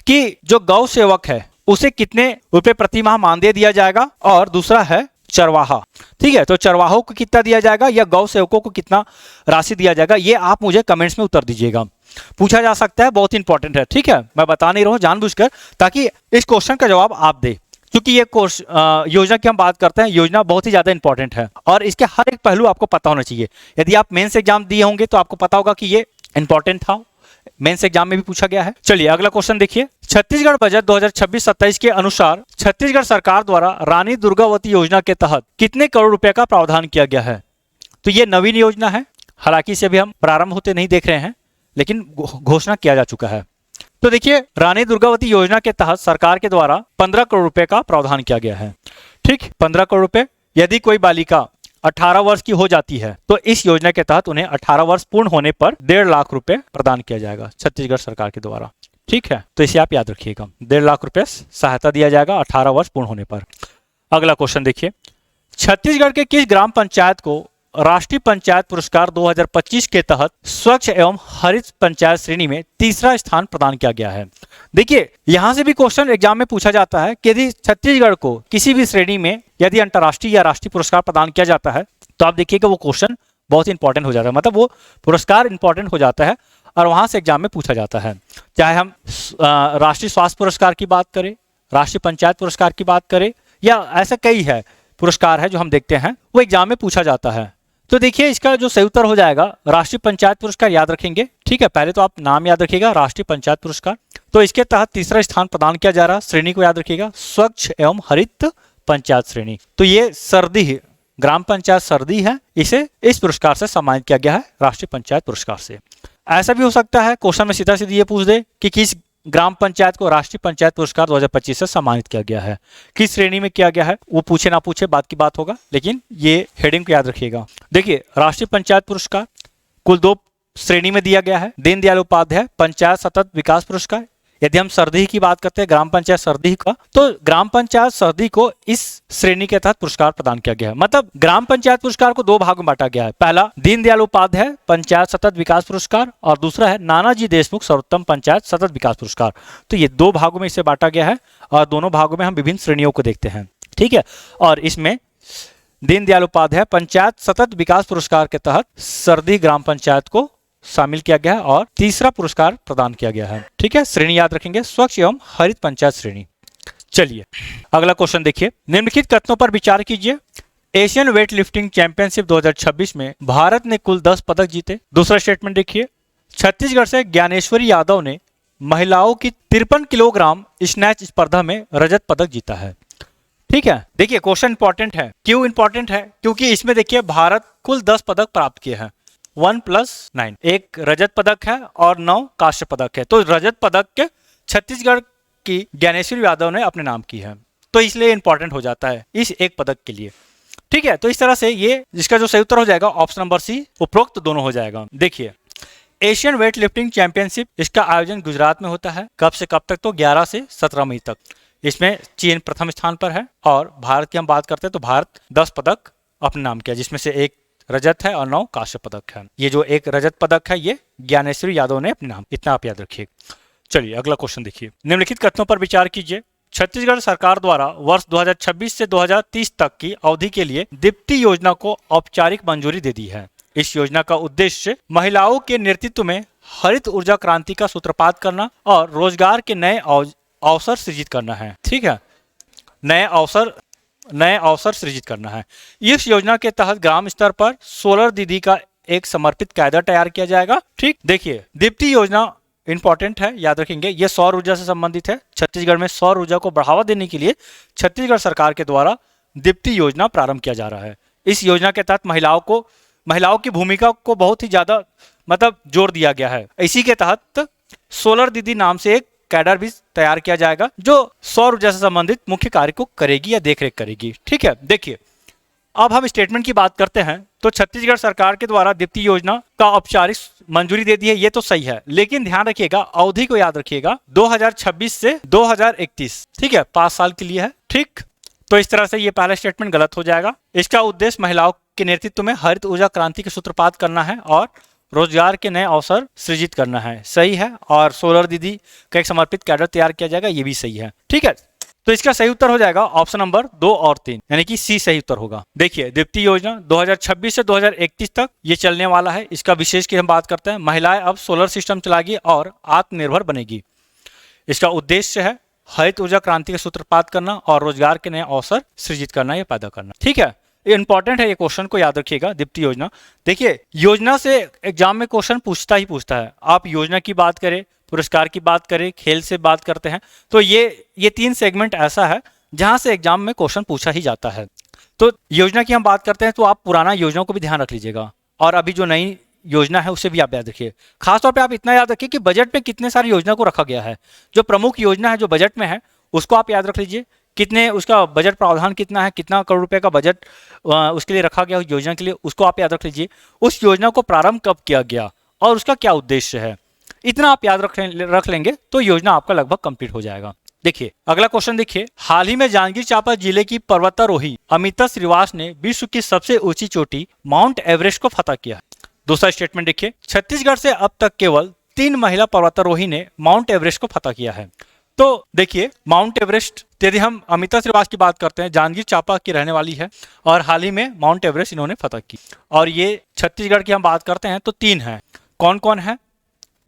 कि जो गौ सेवक है उसे कितने रुपए प्रति माह मानदेय दिया जाएगा, और दूसरा है चरवाहा। ठीक है, तो चरवाहों को कितना दिया जाएगा या गौ सेवकों को कितना राशि दिया जाएगा, ये आप मुझे कमेंट्स में उत्तर दीजिएगा। पूछा जा सकता है, बहुत इंपॉर्टेंट है। ठीक है, मैं बता नहीं रहा हूं जानबूझकर, ताकि इस क्वेश्चन का जवाब आप दे, क्योंकि ये कोर्स योजना की हम बात करते हैं। योजना बहुत ही ज्यादा इंपॉर्टेंट है और इसके हर एक पहलू आपको पता होना चाहिए। यदि आप मेंस एग्जाम दिए होंगे तो आपको पता होगा कि ये इंपॉर्टेंट था, मेंस एग्जाम में भी पूछा गया है। चलिए अगला क्वेश्चन देखिए, छत्तीसगढ़ बजट 2026-27 के अनुसार छत्तीसगढ़ सरकार द्वारा रानी दुर्गावती योजना के तहत कितने करोड़ रुपए का प्रावधान किया गया है? तो ये नवीन योजना है, हालांकि इसे भी हम प्रारंभ होते नहीं देख रहे हैं, लेकिन घोषणा किया जा चुका है। तो देखिए, रानी दुर्गावती योजना के तहत सरकार के द्वारा 15 करोड़ रुपए का प्रावधान किया गया है। ठीक, 15 करोड़ रुपए। यदि कोई बालिका 18 वर्ष की हो जाती है तो इस योजना के तहत उन्हें 18 वर्ष पूर्ण होने पर 1.5 लाख रुपए प्रदान किया जाएगा छत्तीसगढ़ सरकार के द्वारा। ठीक है, तो इसे आप याद रखिएगा, 1.5 लाख रुपए सहायता दिया जाएगा 18 वर्ष पूर्ण होने पर। अगला क्वेश्चन देखिए, छत्तीसगढ़ के किस ग्राम पंचायत को राष्ट्रीय पंचायत पुरस्कार 2025 के तहत स्वच्छ एवं हरित पंचायत श्रेणी में तीसरा स्थान प्रदान किया गया है। देखिए यहां से भी क्वेश्चन एग्जाम में पूछा जाता है कि यदि छत्तीसगढ़ को किसी भी श्रेणी में यदि अंतर्राष्ट्रीय या राष्ट्रीय पुरस्कार प्रदान किया जाता है तो आप देखिए कि वो क्वेश्चन बहुत ही इंपॉर्टेंट हो जाता है, मतलब वो पुरस्कार इंपॉर्टेंट हो जाता है और वहां से एग्जाम में पूछा जाता है। चाहे हम राष्ट्रीय स्वास्थ्य पुरस्कार की बात करें, राष्ट्रीय पंचायत पुरस्कार की बात करें, या ऐसा कई है पुरस्कार है जो हम देखते हैं वो एग्जाम में पूछा जाता है। तो देखिए इसका जो सही उत्तर हो जाएगा राष्ट्रीय पंचायत पुरस्कार, याद रखेंगे। ठीक है, पहले तो आप नाम याद रखिएगा, राष्ट्रीय पंचायत पुरस्कार। तो इसके तहत तीसरा स्थान प्रदान किया जा रहा है, श्रेणी को याद रखिएगा स्वच्छ एवं हरित पंचायत श्रेणी। तो ये सर्दी है, ग्राम पंचायत सर्दी है, इसे इस पुरस्कार से सम्मानित किया गया है, राष्ट्रीय पंचायत पुरस्कार से। ऐसा भी हो सकता है क्वेश्चन में सीधा सीधी ये पूछ दे कि किस ग्राम पंचायत को राष्ट्रीय पंचायत पुरस्कार 2025 से सम्मानित किया गया है, किस श्रेणी में किया गया है, वो पूछे ना पूछे बात की बात होगा, लेकिन ये हेडिंग को याद रखिएगा। देखिए राष्ट्रीय पंचायत पुरस्कार कुल 2 श्रेणी में दिया गया है, दीनदयाल उपाध्याय पंचायत सतत विकास पुरस्कार। यदि हम सरदीह की बात करते हैं, ग्राम पंचायत सरदीह का, तो ग्राम पंचायत सरदीह को इस श्रेणी के तहत पुरस्कार प्रदान किया गया है। मतलब ग्राम पंचायत पुरस्कार को 2 भागों में बांटा गया है, पहला दीनदयाल उपाध्याय पंचायत सतत विकास पुरस्कार और दूसरा है नानाजी देशमुख सर्वोत्तम पंचायत सतत विकास पुरस्कार। तो ये 2 भागों में इसे बांटा गया है और दोनों भागों में हम विभिन्न श्रेणियों को देखते हैं। ठीक है, और इसमें दीनदयाल उपाध्याय पंचायत सतत विकास पुरस्कार के तहत सरदीह ग्राम पंचायत को शामिल किया गया है और तीसरा पुरस्कार प्रदान किया गया है। ठीक है, श्रेणी याद रखेंगे स्वच्छ एवं हरित पंचायत श्रेणी। चलिए अगला क्वेश्चन देखिए, निम्नलिखित कथनों पर विचार कीजिए। एशियन वेट लिफ्टिंग चैंपियनशिप 2026 में भारत ने कुल 10 पदक जीते। दूसरा स्टेटमेंट देखिए, छत्तीसगढ़ से ज्ञानेश्वरी यादव ने महिलाओं की 53 किलोग्राम स्नैच स्पर्धा में रजत पदक जीता है। ठीक है, देखिए क्वेश्चन इंपॉर्टेंट है। क्यों इंपॉर्टेंट है? क्योंकि इसमें देखिए भारत कुल 10 पदक प्राप्त किए हैं, 1 + 9, एक रजत पदक है और 9 कांस्य पदक है। तो रजत पदक के छत्तीसगढ़ की ज्ञानेश्वरी यादव ने अपने नाम की है, तो इसलिए इंपॉर्टेंट हो जाता है इस एक पदक के लिए। ठीक है, तो इस तरह से ये जिसका जो सही उत्तर हो जाएगा ऑप्शन नंबर सी, उपरोक्त दोनों हो जाएगा। देखिए एशियन वेट लिफ्टिंग चैंपियनशिप, इसका आयोजन गुजरात में होता है। कब से कब तक? तो 11 से 17 मई तक। इसमें चीन प्रथम स्थान पर है और भारत की हम बात करते हैं तो भारत 10 पदक अपने नाम किया, जिसमें से एक रजत है और 9 कांस्य पदक है। ये जो एक रजत पदक है ये ज्ञानेश्वरी यादव ने अपने नाम, इतना आप याद रखिए। चलिए अगला क्वेश्चन देखिए, निम्नलिखित कथनों पर विचार कीजिए। छत्तीसगढ़ सरकार द्वारा वर्ष 2026 से 2030 तक की अवधि के लिए दीप्ति योजना को औपचारिक मंजूरी दे दी है। इस योजना का उद्देश्य महिलाओं के नेतृत्व में हरित ऊर्जा क्रांति का सूत्रपात करना और रोजगार के नए अवसर सृजित करना है। ठीक है, नए अवसर सृजित करना है। इस योजना के तहत ग्राम स्तर पर सोलर दीदी का एक समर्पित कायदा तैयार किया जाएगा। ठीक, देखिए दीप्ति योजना इंपॉर्टेंट है, याद रखेंगे। ये सौर ऊर्जा से संबंधित है। छत्तीसगढ़ में सौर ऊर्जा को बढ़ावा देने के लिए छत्तीसगढ़ सरकार के द्वारा दीप्ति योजना प्रारंभ किया जा रहा है। इस योजना के तहत महिलाओं की भूमिका को बहुत ही ज्यादा मतलब जोर दिया गया है। इसी के तहत सोलर दीदी नाम से एक कैडर भी तैयार किया जाएगा जो सौर ऊर्जा से संबंधित मुख्य कार्य को करेगी या देखरेख करेगी। ठीक है, देखिए अब हम स्टेटमेंट की बात करते हैं तो छत्तीसगढ़ सरकार के द्वारा दीप्ति योजना का औपचारिक मंजूरी दे दी है, ये तो सही है, लेकिन ध्यान रखिएगा अवधि को याद रखिएगा 2026 से 2031। ठीक है, 5 साल के लिए है। ठीक, तो इस तरह से ये पहला स्टेटमेंट गलत हो जाएगा। इसका उद्देश्य महिलाओं के नेतृत्व में हरित ऊर्जा क्रांति के सूत्रपात करना है और रोजगार के नए अवसर सृजित करना है, सही है। और सोलर दीदी का एक समर्पित कैडर तैयार किया जाएगा, ये भी सही है। ठीक है, तो इसका सही उत्तर हो जाएगा ऑप्शन नंबर 2 और 3, यानी कि सी सही उत्तर होगा। देखिए दीप्ति योजना 2026 से 2031 तक ये चलने वाला है। इसका विशेष की हम बात करते हैं, महिलाएं अब सोलर सिस्टम चलाएगी और आत्मनिर्भर बनेगी। इसका उद्देश्य है हरित ऊर्जा क्रांति का सूत्रपात करना और रोजगार के नए अवसर सृजित करना या पैदा करना। ठीक है, ये इंपॉर्टेंट है, ये क्वेश्चन को याद रखिएगा। दीप्ति योजना, देखिए योजना से एग्जाम में क्वेश्चन पूछता है। आप योजना की बात करें, पुरस्कार की बात करें, खेल से बात करते हैं, तो ये 3 सेगमेंट ऐसा है जहां से एग्जाम में क्वेश्चन पूछा ही जाता है। तो योजना की हम बात करते हैं तो आप पुराना योजना को भी ध्यान रख लीजिएगा और अभी जो नई योजना है उसे भी आप याद रखिए। खासतौर पे आप इतना याद रखिए कि बजट में कितने सारी योजना को रखा गया है। जो प्रमुख योजना है जो बजट में है उसको आप याद रख लीजिए, कितने उसका बजट प्रावधान कितना है, कितना करोड़ रुपए का बजट उसके लिए रखा गया उस योजना के लिए, उसको आप याद रख लीजिए। उस योजना को प्रारंभ कब किया गया और उसका क्या उद्देश्य है, इतना आप याद रख लेंगे तो योजना आपका लगभग कंप्लीट हो जाएगा। देखिए अगला क्वेश्चन देखिए, हाल ही में जांजगीर चांपा जिले की पर्वतारोही अमिता श्रीवास ने विश्व की सबसे ऊंची चोटी माउंट एवरेस्ट को फतह किया। दूसरा स्टेटमेंट देखिए, छत्तीसगढ़ से अब तक केवल 3 महिला पर्वतारोही ने माउंट एवरेस्ट को फतह किया है। तो देखिए माउंट एवरेस्ट, यदि हम अमिता श्रीवास की बात करते हैं, जांजगीर चांपा की रहने वाली है और हाल ही में माउंट एवरेस्ट इन्होंने फतह की। और ये छत्तीसगढ़ की हम बात करते हैं तो 3 हैं। कौन कौन है?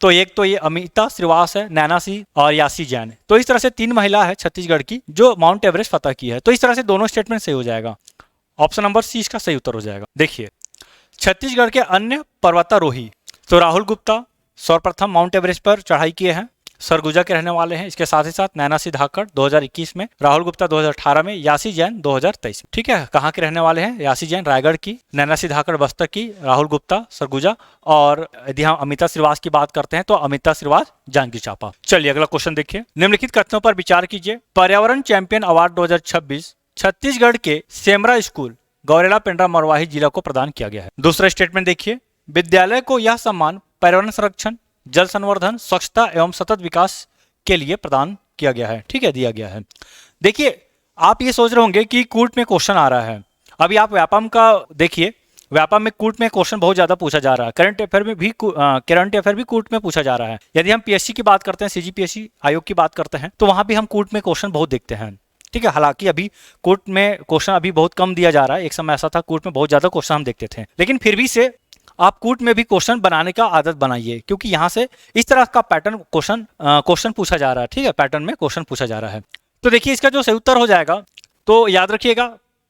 तो एक तो ये अमिता श्रीवास है, नैना सिंह और यासी जैन। तो इस तरह से 3 महिला है छत्तीसगढ़ की जो माउंट एवरेस्ट फतह की है। तो इस तरह से दोनों स्टेटमेंट सही हो जाएगा। ऑप्शन नंबर सी इसका सही उत्तर हो जाएगा। देखिए छत्तीसगढ़ के अन्य पर्वतारोही तो राहुल गुप्ता सर्वप्रथम माउंट एवरेस्ट पर चढ़ाई किए हैं, सरगुजा के रहने वाले हैं। इसके साथ ही साथ नैना सिंह धाकड़ 2021 में, राहुल गुप्ता 2018 में, यासी जैन 2023 में। ठीक है, कहाँ के रहने वाले हैं? यासी जैन रायगढ़ की, नैना सिंह धाकड़ बस्तर की, राहुल गुप्ता सरगुजा, और यदि हम अमिता श्रीवास की बात करते हैं तो अमिता श्रीवास जांजगीर चांपा। चलिए अगला क्वेश्चन देखिए, निम्नलिखित कथनों पर विचार कीजिए। पर्यावरण चैंपियन अवार्ड 2026 छत्तीसगढ़ के सेमरा स्कूल गौरेला पेंड्रा मरवाही जिला को प्रदान किया गया है। दूसरा स्टेटमेंट देखिए, विद्यालय को यह सम्मान पर्यावरण संरक्षण, जल संवर्धन, स्वच्छता एवं सतत विकास के लिए प्रदान किया गया है। ठीक है, दिया गया है। देखिए आप ये सोच रहे होंगे कि कूट में क्वेश्चन आ रहा है। अभी आप व्यापम का देखिए, व्यापम में कूट में क्वेश्चन बहुत ज्यादा पूछा जा रहा है। करंट अफेयर में भी कूट में पूछा जा रहा है। यदि हम पीएससी की बात करते हैं, सीजीपीएससी आयोग की बात करते हैं, तो वहां भी हम कूट में क्वेश्चन बहुत देखते हैं। ठीक है, हालांकि अभी कोर्ट में क्वेश्चन अभी बहुत कम दिया जा रहा है। एक समय ऐसा था कोर्ट में बहुत ज्यादा क्वेश्चन हम देखते थे, लेकिन फिर भी से आप कूट में भी क्वेश्चन बनाने का आदत बनाइए, क्योंकि यहाँ से इस तरह का पैटर्न क्वेश्चन पूछा जा रहा है। ठीक है, पैटर्न में क्वेश्चन पूछा जा रहा है। तो देखिए इसका जो सही उत्तर हो जाएगा, तो याद रखिएगा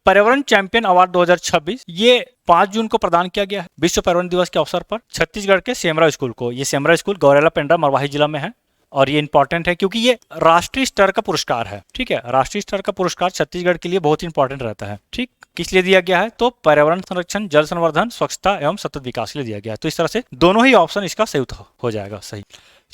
पर्यावरण चैंपियन अवार्ड 2026 ये 5 जून को प्रदान किया गया है विश्व पर्यावरण दिवस के अवसर पर छत्तीसगढ़ के सेमरा स्कूल को। ये सेमरा स्कूल गौरेला पेंड्रा मरवाही जिला में है और ये इंपॉर्टेंट है क्योंकि ये राष्ट्रीय स्तर का पुरस्कार है। ठीक है, राष्ट्रीय स्तर का पुरस्कार छत्तीसगढ़ के लिए बहुत ही इंपॉर्टेंट रहता है। ठीक, किस लिए दिया गया है? तो पर्यावरण संरक्षण, जल संवर्धन, स्वच्छता एवं सतत विकास के लिए दिया गया है। तो इस तरह से दोनों ही ऑप्शन इसका सही हो जाएगा सही।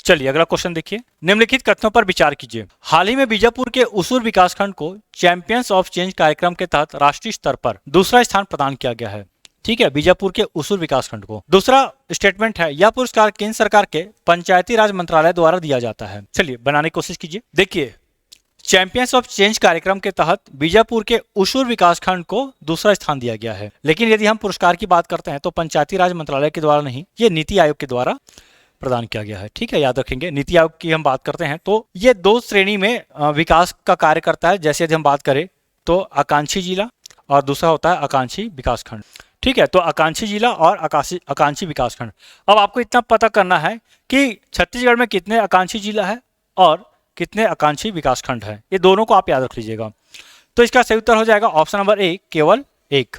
चलिए अगला क्वेश्चन देखिए, निम्नलिखित कथनों पर विचार कीजिए। हाल ही में बीजापुर के उसूर विकासखंड को चैंपियंस ऑफ चेंज कार्यक्रम के तहत राष्ट्रीय स्तर पर दूसरा स्थान प्रदान किया गया है। ठीक है, बीजापुर के उसूर विकासखंड को। दूसरा स्टेटमेंट है, यह पुरस्कार केंद्र सरकार के पंचायती राज मंत्रालय द्वारा दिया जाता है। चलिए बनाने की कोशिश कीजिए। देखिए चैंपियंस ऑफ चेंज कार्यक्रम के तहत बीजापुर के उसूर विकासखंड को दूसरा स्थान दिया गया है, लेकिन यदि हम पुरस्कार की बात करते हैं तो पंचायती राज मंत्रालय के द्वारा नहीं, ये नीति आयोग के द्वारा प्रदान किया गया है। ठीक है, याद रखेंगे। नीति आयोग की हम बात करते हैं तो ये 2 श्रेणी में विकास का कार्य करता है। जैसे यदि हम बात करें तो आकांक्षी जिला और दूसरा होता है आकांक्षी विकासखंड। ठीक है, तो आकांक्षी जिला और आकांक्षी विकासखंड। अब आपको इतना पता करना है कि छत्तीसगढ़ में कितने आकांक्षी जिला है और कितने आकांक्षी विकासखंड है, ये दोनों को आप याद रख लीजिएगा। तो इसका सही उत्तर हो जाएगा ऑप्शन नंबर ए, केवल 1।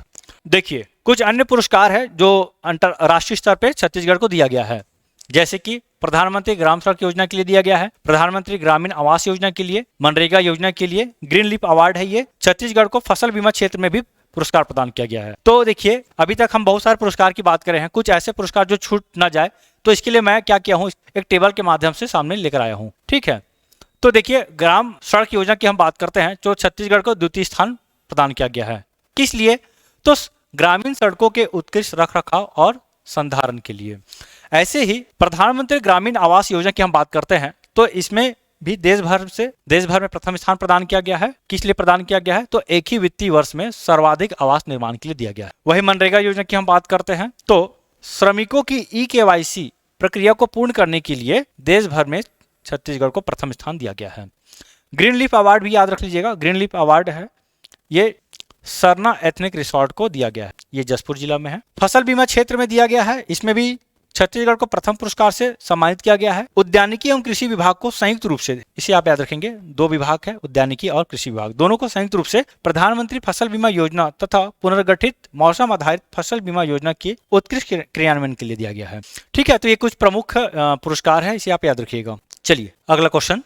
देखिए कुछ अन्य पुरस्कार है जो अंतरराष्ट्रीय स्तर पे छत्तीसगढ़ को दिया गया है, जैसे कि प्रधानमंत्री ग्राम सड़क योजना के लिए दिया गया है, प्रधानमंत्री ग्रामीण आवास योजना के लिए, मनरेगा योजना के लिए, ग्रीन लीफ अवार्ड है ये। छत्तीसगढ़ को फसल बीमा क्षेत्र में भी पुरस्कार प्रदान किया गया है। तो देखिए अभी तक हम बहुत सारे पुरस्कार की बात कर रहे हैं, कुछ ऐसे पुरस्कार जो छूट ना जाए, तो इसके लिए मैं क्या किया हूँ, एक टेबल के माध्यम से सामने लेकर आया हूँ। ठीक है, तो देखिए ग्राम सड़क योजना की हम बात करते हैं, जो छत्तीसगढ़ को द्वितीय स्थान प्रदान किया गया है। किस लिए? तो ग्रामीण सड़कों के उत्कृष्ट रखरखाव और संधारण के लिए। ऐसे ही प्रधानमंत्री ग्रामीण आवास योजना की हम बात करते हैं तो इसमें भी देश भर में प्रथम स्थान प्रदान किया गया है। किस लिए प्रदान किया गया है? तो एक ही वित्तीय वर्ष में सर्वाधिक आवास निर्माण के लिए दिया गया है। वही मनरेगा योजना की हम बात करते हैं तो श्रमिकों की EKYC प्रक्रिया को पूर्ण करने के लिए देश भर में छत्तीसगढ़ को प्रथम स्थान दिया गया है। ग्रीन लीफ अवार्ड भी याद रख लीजिएगा, ग्रीन लीफ अवार्ड है ये सरना एथनिक रिसोर्ट को दिया गया है, ये जसपुर जिला में है। फसल बीमा क्षेत्र में दिया गया है, इसमें भी छत्तीसगढ़ को प्रथम पुरस्कार से सम्मानित किया गया है। उद्यानिकी एवं कृषि विभाग को संयुक्त रूप से, इसे आप याद रखेंगे, 2 विभाग है, उद्यानिकी और कृषि विभाग, दोनों को संयुक्त रूप से प्रधानमंत्री फसल बीमा योजना तथा पुनर्गठित मौसम आधारित फसल बीमा योजना के उत्कृष्ट क्रियान्वयन के लिए दिया गया है। ठीक है, तो ये कुछ प्रमुख पुरस्कार है, इसे आप याद रखिएगा। चलिए अगला क्वेश्चन,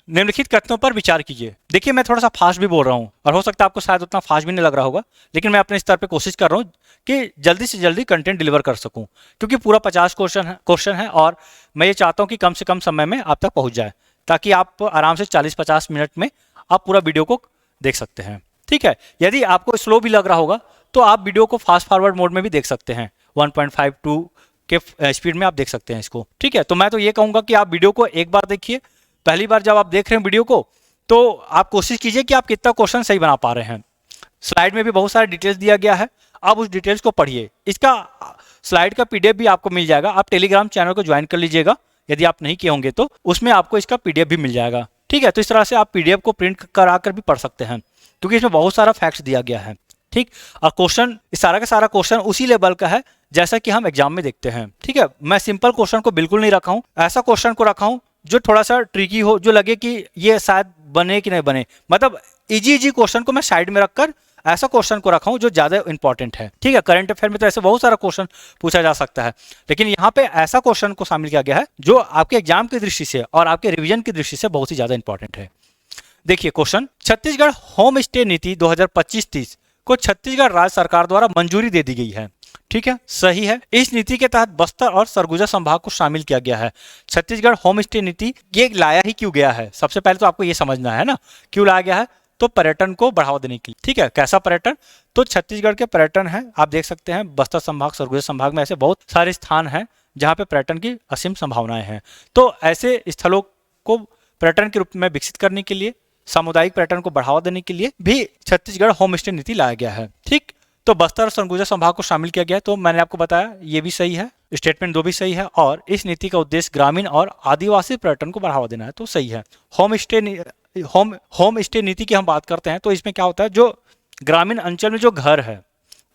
निम्नलिखित कथनों पर विचार कीजिए। देखिए मैं थोड़ा सा फास्ट भी बोल रहा हूँ और हो सकता है आपको शायद उतना फास्ट भी नहीं लग रहा होगा, लेकिन मैं अपने स्तर पे कोशिश कर रहा हूँ कि जल्दी से जल्दी कंटेंट डिलीवर कर सकूँ, क्योंकि पूरा 50 क्वेश्चन है और मैं ये चाहता हूँ कि कम से कम समय में आप तक पहुँच जाए, ताकि आप आराम से 40-50 मिनट में आप पूरा वीडियो को देख सकते हैं। ठीक है, यदि आपको स्लो भी लग रहा होगा तो आप वीडियो को फास्ट फॉरवर्ड मोड में भी देख सकते हैं, 1.52 के स्पीड में आप देख सकते हैं इसको। ठीक है, तो मैं तो ये कहूँगा कि आप वीडियो को एक बार देखिए। पहली बार जब आप देख रहे हैं वीडियो को तो आप कोशिश कीजिए कि आप कितना क्वेश्चन सही बना पा रहे हैं। स्लाइड में भी बहुत सारे डिटेल्स दिया गया है, आप उस डिटेल्स को पढ़िए। इसका स्लाइड का पीडीएफ भी आपको मिल जाएगा, आप टेलीग्राम चैनल को ज्वाइन कर लीजिएगा यदि आप नहीं किए होंगे तो, उसमें आपको इसका पीडीएफ भी मिल जाएगा। ठीक है, तो इस तरह से आप पीडीएफ को प्रिंट करा कर भी पढ़ सकते हैं, क्योंकि इसमें बहुत सारा फैक्ट्स दिया गया है। ठीक, और क्वेश्चन सारा का सारा क्वेश्चन उसी लेवल का है जैसा कि हम एग्जाम में देखते हैं। ठीक है, मैं सिंपल क्वेश्चन को बिल्कुल नहीं रखा हूँ, ऐसा क्वेश्चन को रखा हूँ जो थोड़ा सा ट्रिकी हो, जो लगे कि ये शायद बने कि नहीं बने, मतलब इजी क्वेश्चन को मैं साइड में रखकर ऐसा क्वेश्चन को रखा हूं जो ज्यादा इंपॉर्टेंट है। ठीक है, करंट अफेयर में तो ऐसे बहुत सारा क्वेश्चन पूछा जा सकता है, लेकिन यहाँ पे ऐसा क्वेश्चन को शामिल किया गया है जो आपके एग्जाम की दृष्टि से और आपके रिवीजन की दृष्टि से बहुत ही ज्यादा इंपॉर्टेंट है। देखिए क्वेश्चन, छत्तीसगढ़ होम स्टे नीति 2025-30 को छत्तीसगढ़ राज्य सरकार द्वारा मंजूरी दे दी गई है। ठीक है, सही है। इस नीति के तहत बस्तर और सरगुजा संभाग को शामिल किया गया है। छत्तीसगढ़ होम स्टे नीति ये लाया ही क्यों गया है, सबसे पहले तो आपको ये समझना है ना, क्यों लाया गया है, तो पर्यटन को बढ़ावा देने के लिए। ठीक है, कैसा पर्यटन, तो छत्तीसगढ़ के पर्यटन है, आप देख सकते हैं बस्तर संभाग, सरगुजा संभाग में ऐसे बहुत सारे स्थान हैं जहां पे पर्यटन की असीम संभावनाएं हैं। तो ऐसे स्थलों को पर्यटन के रूप में विकसित करने के लिए, सामुदायिक पर्यटन को बढ़ावा देने के लिए भी छत्तीसगढ़ होम स्टे नीति लाया गया है। ठीक, तो बस्तर और सरगुजा संभाग को शामिल किया गया है, तो मैंने आपको बताया ये भी सही है, स्टेटमेंट 2 भी सही है, और इस नीति का उद्देश्य ग्रामीण और आदिवासी पर्यटन को बढ़ावा देना है, तो सही है। होम स्टे नीति की हम बात करते हैं तो इसमें क्या होता है, जो ग्रामीण अंचल में जो घर है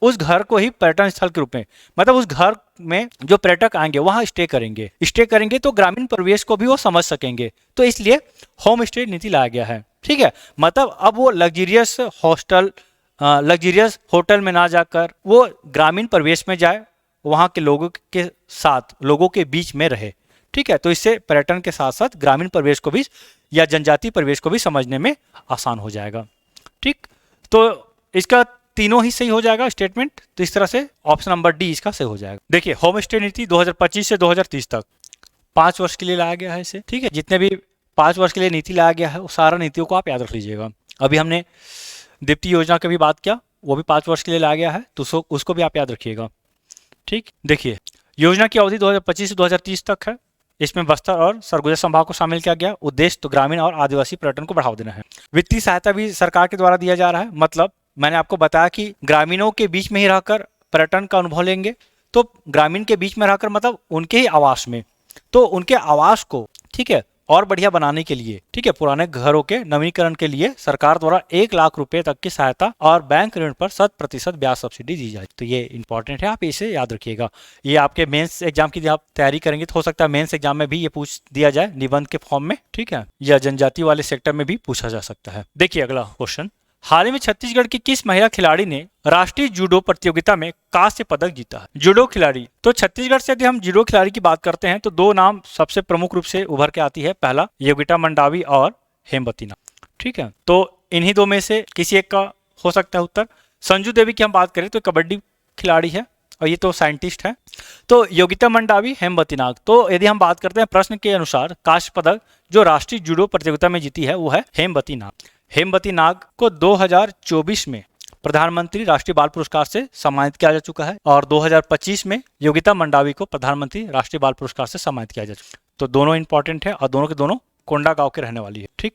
उस घर को ही पर्यटन स्थल के रूप में, मतलब उस घर में जो पर्यटक आएंगे वहां स्टे करेंगे तो ग्रामीण परिवेश को भी वो समझ सकेंगे, तो इसलिए होम स्टे नीति लाया गया है। ठीक है, मतलब अब वो लग्जरियस होटल में ना जाकर वो ग्रामीण परिवेश में जाए, वहाँ के लोगों के साथ, लोगों के बीच में रहे। ठीक है, तो इससे पर्यटन के साथ साथ ग्रामीण परिवेश को भी या जनजातीय परिवेश को भी समझने में आसान हो जाएगा। ठीक, तो इसका तीनों ही सही हो जाएगा स्टेटमेंट, तो इस तरह से ऑप्शन नंबर डी इसका सही हो जाएगा। देखिए, होम स्टे नीति 2025 से 2030 तक 5 वर्ष के लिए लाया गया है इसे। ठीक है, जितने भी 5 वर्ष के लिए नीति लाया गया है वो सारा नीतियों को आप याद रख लीजिएगा। अभी हमने दीप्ति योजना की भी बात किया, वो भी 5 वर्ष के लिए लाया गया है, तो उसको भी आप याद रखिएगा। ठीक, देखिए योजना की अवधि 2025 से 2030 तक है, इसमें बस्तर और सरगुजा संभाग को शामिल किया गया। उद्देश्य तो ग्रामीण और आदिवासी पर्यटन को बढ़ावा देना है। वित्तीय सहायता भी सरकार के द्वारा दिया जा रहा है, मतलब मैंने आपको बताया कि ग्रामीणों के बीच में ही रहकर पर्यटन का अनुभव लेंगे, तो ग्रामीण के बीच में रहकर मतलब उनके ही आवास में, तो उनके आवास को, ठीक है, और बढ़िया बनाने के लिए, ठीक है, पुराने घरों के नवीनीकरण के लिए सरकार द्वारा 1 लाख रुपए तक की सहायता और बैंक ऋण पर 100% ब्याज सब्सिडी दी जाए। तो ये इंपॉर्टेंट है, आप इसे याद रखिएगा। ये आपके मेंस एग्जाम की आप तैयारी करेंगे तो हो सकता है मेंस एग्जाम में भी ये पूछ दिया जाए निबंध के फॉर्म में, ठीक है, या जनजाति वाले सेक्टर में भी पूछा जा सकता है। देखिए अगला क्वेश्चन, हाल ही में छत्तीसगढ़ की किस महिला खिलाड़ी ने राष्ट्रीय जूडो प्रतियोगिता में कांस्य पदक जीता है? जूडो खिलाड़ी, तो छत्तीसगढ़ से यदि हम जूडो खिलाड़ी की बात करते हैं तो 2 नाम सबसे प्रमुख रूप से उभर के आती है। पहला योगिता मंडावी और हेमवती नाग। ठीक है, तो इन्हीं 2 में से किसी एक का हो सकता है उत्तर। संजू देवी की हम बात करें तो कबड्डी खिलाड़ी है और ये तो साइंटिस्ट है। तो योगिता मंडावी, हेमवती नाग। तो यदि हम बात करते हैं प्रश्न के अनुसार, कांस्य पदक जो राष्ट्रीय जूडो प्रतियोगिता में जीती है वो है हेमवती नाग। हेमवती नाग को 2024 में प्रधानमंत्री राष्ट्रीय बाल पुरस्कार से सम्मानित किया जा चुका है और 2025 में योगिता मंडावी को प्रधानमंत्री राष्ट्रीय बाल पुरस्कार से सम्मानित किया जा चुका है। तो दोनों इंपॉर्टेंट है और दोनों के दोनों कोंडागांव के रहने वाली है। ठीक,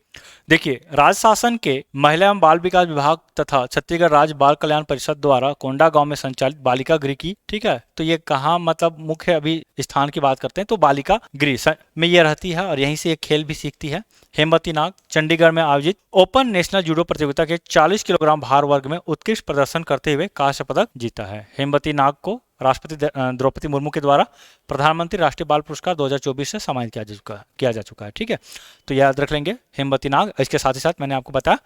देखिए राज्य शासन के महिला एवं बाल विकास विभाग तथा छत्तीसगढ़ राज्य बाल कल्याण परिषद द्वारा कोंडागांव में संचालित बालिका गृह की, ठीक है, तो ये कहाँ मतलब मुख्य अभी स्थान की बात करते हैं तो बालिका गृह में ये रहती है और यहीं से एक खेल भी सीखती है। हेमवती नाग चंडीगढ़ में आयोजित ओपन नेशनल जूडो प्रतियोगिता के 40 किलोग्राम भार वर्ग में उत्कृष्ट प्रदर्शन करते हुए कांस्य पदक जीता है। हेमवती नाग को राष्ट्रपति द्रौपदी मुर्मू के द्वारा प्रधानमंत्री राष्ट्रीय बाल पुरस्कार 2024 से सम्मानित किया जा चुका है। ठीक है, तो याद रख लेंगे हेमवती नाग। इसके साथ ही साथ मैंने आपको बताया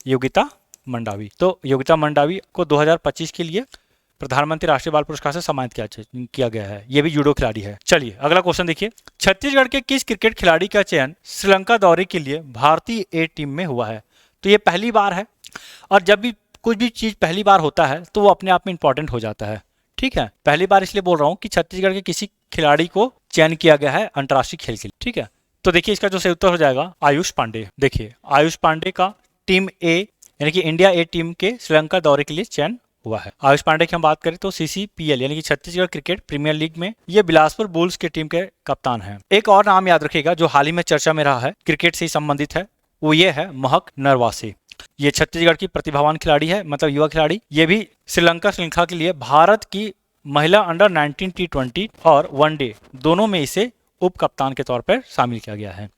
योगिता मंडावी। तो योगिता मंडावी को 2025 के लिए प्रधानमंत्री राष्ट्रीय बाल पुरस्कार से सम्मानित किया गया है। ये भी जूडो खिलाड़ी है। चलिए अगला क्वेश्चन देखिए, छत्तीसगढ़ के किस क्रिकेट खिलाड़ी का चयन श्रीलंका दौरे के लिए भारतीय ए टीम में हुआ है? तो ये पहली बार है और जब भी कुछ भी चीज पहली बार होता है तो वो अपने आप में इंपॉर्टेंट हो जाता है। ठीक है, पहली बार इसलिए बोल रहा हूँ कि छत्तीसगढ़ के किसी खिलाड़ी को चयन किया गया है अंतर्राष्ट्रीय खेल के लिए। ठीक है, तो देखिए इसका जो सही उत्तर हो जाएगा आयुष पांडे। देखिए आयुष पांडे का टीम ए यानी कि इंडिया ए टीम के श्रीलंका दौरे के लिए चयन हुआ है। आयुष पांडे की हम बात करें तो CCPL यानी कि छत्तीसगढ़ क्रिकेट प्रीमियर लीग में ये बिलासपुर बुल्स की टीम के कप्तान हैं। एक और नाम याद रखिएगा जो हाल ही में चर्चा में रहा है, क्रिकेट से ही संबंधित है, वो ये है महक नरवासे। ये छत्तीसगढ़ की प्रतिभावान खिलाड़ी है, मतलब युवा खिलाड़ी। ये भी श्रीलंका श्रृंखला के लिए भारत की महिला अंडर 19 T20 और वनडे दोनों में इसे उप कप्तान के तौर पर शामिल किया गया है।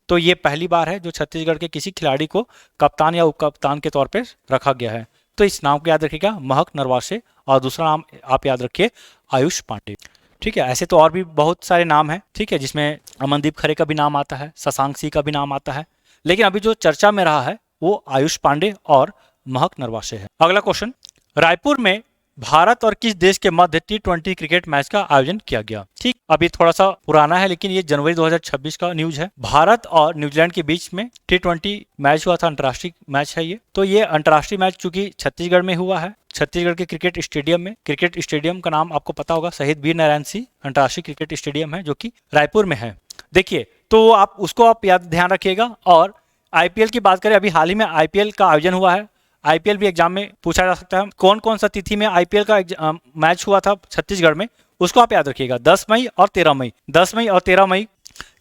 तो ये पहली बार है जो छत्तीसगढ़ के किसी खिलाड़ी को कप्तान या उप कप्तान के तौर पर रखा गया है। तो इस नाम को याद रखिएगा, महक नरवासे, और दूसरा नाम आप याद रखिए आयुष पांडे। ठीक है, ऐसे तो और भी बहुत सारे नाम हैं, ठीक है, जिसमें अमनदीप खरे का भी नाम आता है, शशांक सिंह का भी नाम आता है, लेकिन अभी जो चर्चा में रहा है वो आयुष पांडे और महक नरवासे है। अगला क्वेश्चन, रायपुर में भारत और किस देश के मध्य T20 क्रिकेट मैच का आयोजन किया गया? ठीक, अभी थोड़ा सा पुराना है, लेकिन ये जनवरी 2026 का न्यूज है। भारत और न्यूजीलैंड के बीच में T20 मैच हुआ था, अंतर्राष्ट्रीय मैच है ये। तो ये अंतर्राष्ट्रीय मैच चूंकि छत्तीसगढ़ में हुआ है, छत्तीसगढ़ के क्रिकेट स्टेडियम में, क्रिकेट स्टेडियम का नाम आपको पता होगा, शहीद वीर नारायण सिंह अंतर्राष्ट्रीय क्रिकेट स्टेडियम है, जो कि रायपुर में है। देखिए, तो आप याद ध्यान रखिएगा। और आईपीएल की बात करें, अभी हाल ही में आईपीएल का आयोजन हुआ है। आईपीएल भी एग्जाम में पूछा जा सकता है, कौन कौन सा तिथि में आईपीएल का मैच हुआ था छत्तीसगढ़ में, उसको आप याद रखिएगा। 10 मई और 13 मई, 10 मई और 13 मई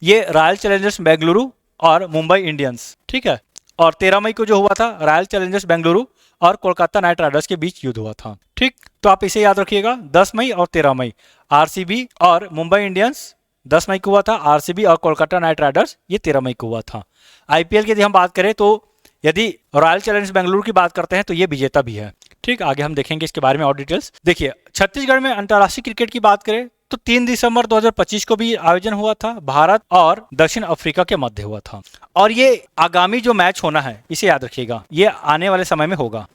ये रॉयल चैलेंजर्स बेंगलुरु और मुंबई इंडियंस, ठीक है। और 13 मई को जो हुआ था, रॉयल चैलेंजर्स बेंगलुरु और कोलकाता नाइट राइडर्स के बीच युद्ध हुआ था। ठीक, तो आप इसे याद रखिएगा, 10 मई और 13 मई। आरसीबी और मुंबई इंडियंस 10 मई को हुआ था, आरसीबी और कोलकाता नाइट राइडर्स ये 13 मई को हुआ था। आईपीएल की यदि हम बात करें तो यदि रॉयल चैलेंजर्स बेंगलुरु की बात करते हैं तो ये विजेता भी है। ठीक, आगे हम देखेंगे इसके बारे में और डिटेल्स। देखिए, छत्तीसगढ़ में अंतर्राष्ट्रीय क्रिकेट की बात करें तो 3 दिसंबर 2025 को भी आयोजन हुआ था, भारत और दक्षिण अफ्रीका के मध्य हुआ था। और ये आगामी जो मैच होना है इसे याद रखिएगा, ये आने वाले समय में होगा।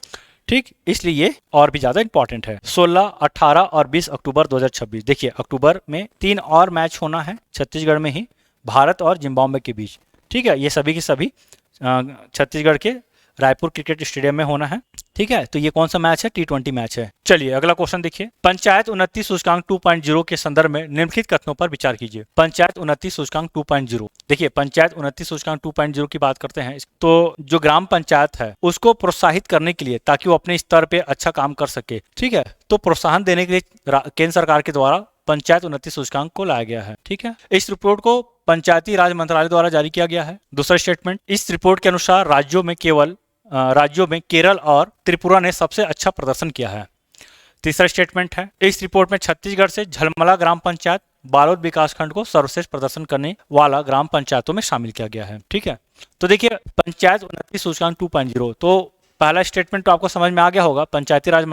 ठीक, इसलिए ये और भी ज्यादा इंपॉर्टेंट है। 16, 18 और 20 अक्टूबर 2026। देखिए, अक्टूबर में 3 और मैच होना है छत्तीसगढ़ में ही, भारत और जिम्बाब्वे के बीच। ठीक है, ये सभी के सभी छत्तीसगढ़ के रायपुर क्रिकेट स्टेडियम में होना है। ठीक है, तो ये कौन सा मैच है? T20 मैच है। चलिए अगला क्वेश्चन देखिए, पंचायत उन्नति सूचकांक 2.0 के संदर्भ में निम्नलिखित कथनों पर विचार कीजिए। पंचायत उन्नति सूचकांक 2.0, देखिए पंचायत उन्नति सूचकांक 2.0 की बात करते हैं तो जो ग्राम पंचायत है उसको प्रोत्साहित करने के लिए, ताकि वो अपने स्तर पे अच्छा काम कर सके, ठीक है, तो प्रोत्साहन देने के लिए केंद्र सरकार के द्वारा पंचायत उन्नति सूचकांक को लाया गया है। ठीक है, इस रिपोर्ट को पंचायती राज मंत्रालय द्वारा जारी किया गया है। दूसरा स्टेटमेंट, इस रिपोर्ट के अनुसार राज्यों में केरल और त्रिपुरा ने सबसे अच्छा प्रदर्शन किया है। तीसरा स्टेटमेंट है, इस रिपोर्ट में छत्तीसगढ़ से झलमला ग्राम पंचायत बालोद विकासखंड को सर्वश्रेष्ठ प्रदर्शन करने वाला ग्राम पंचायतों में शामिल किया गया है। ठीक है, तो देखिए पंचायत उन्नति सूचकांक 2.0, तो पहला स्टेटमेंट तो आपको समझ में आ गया होगा, पंचायती राज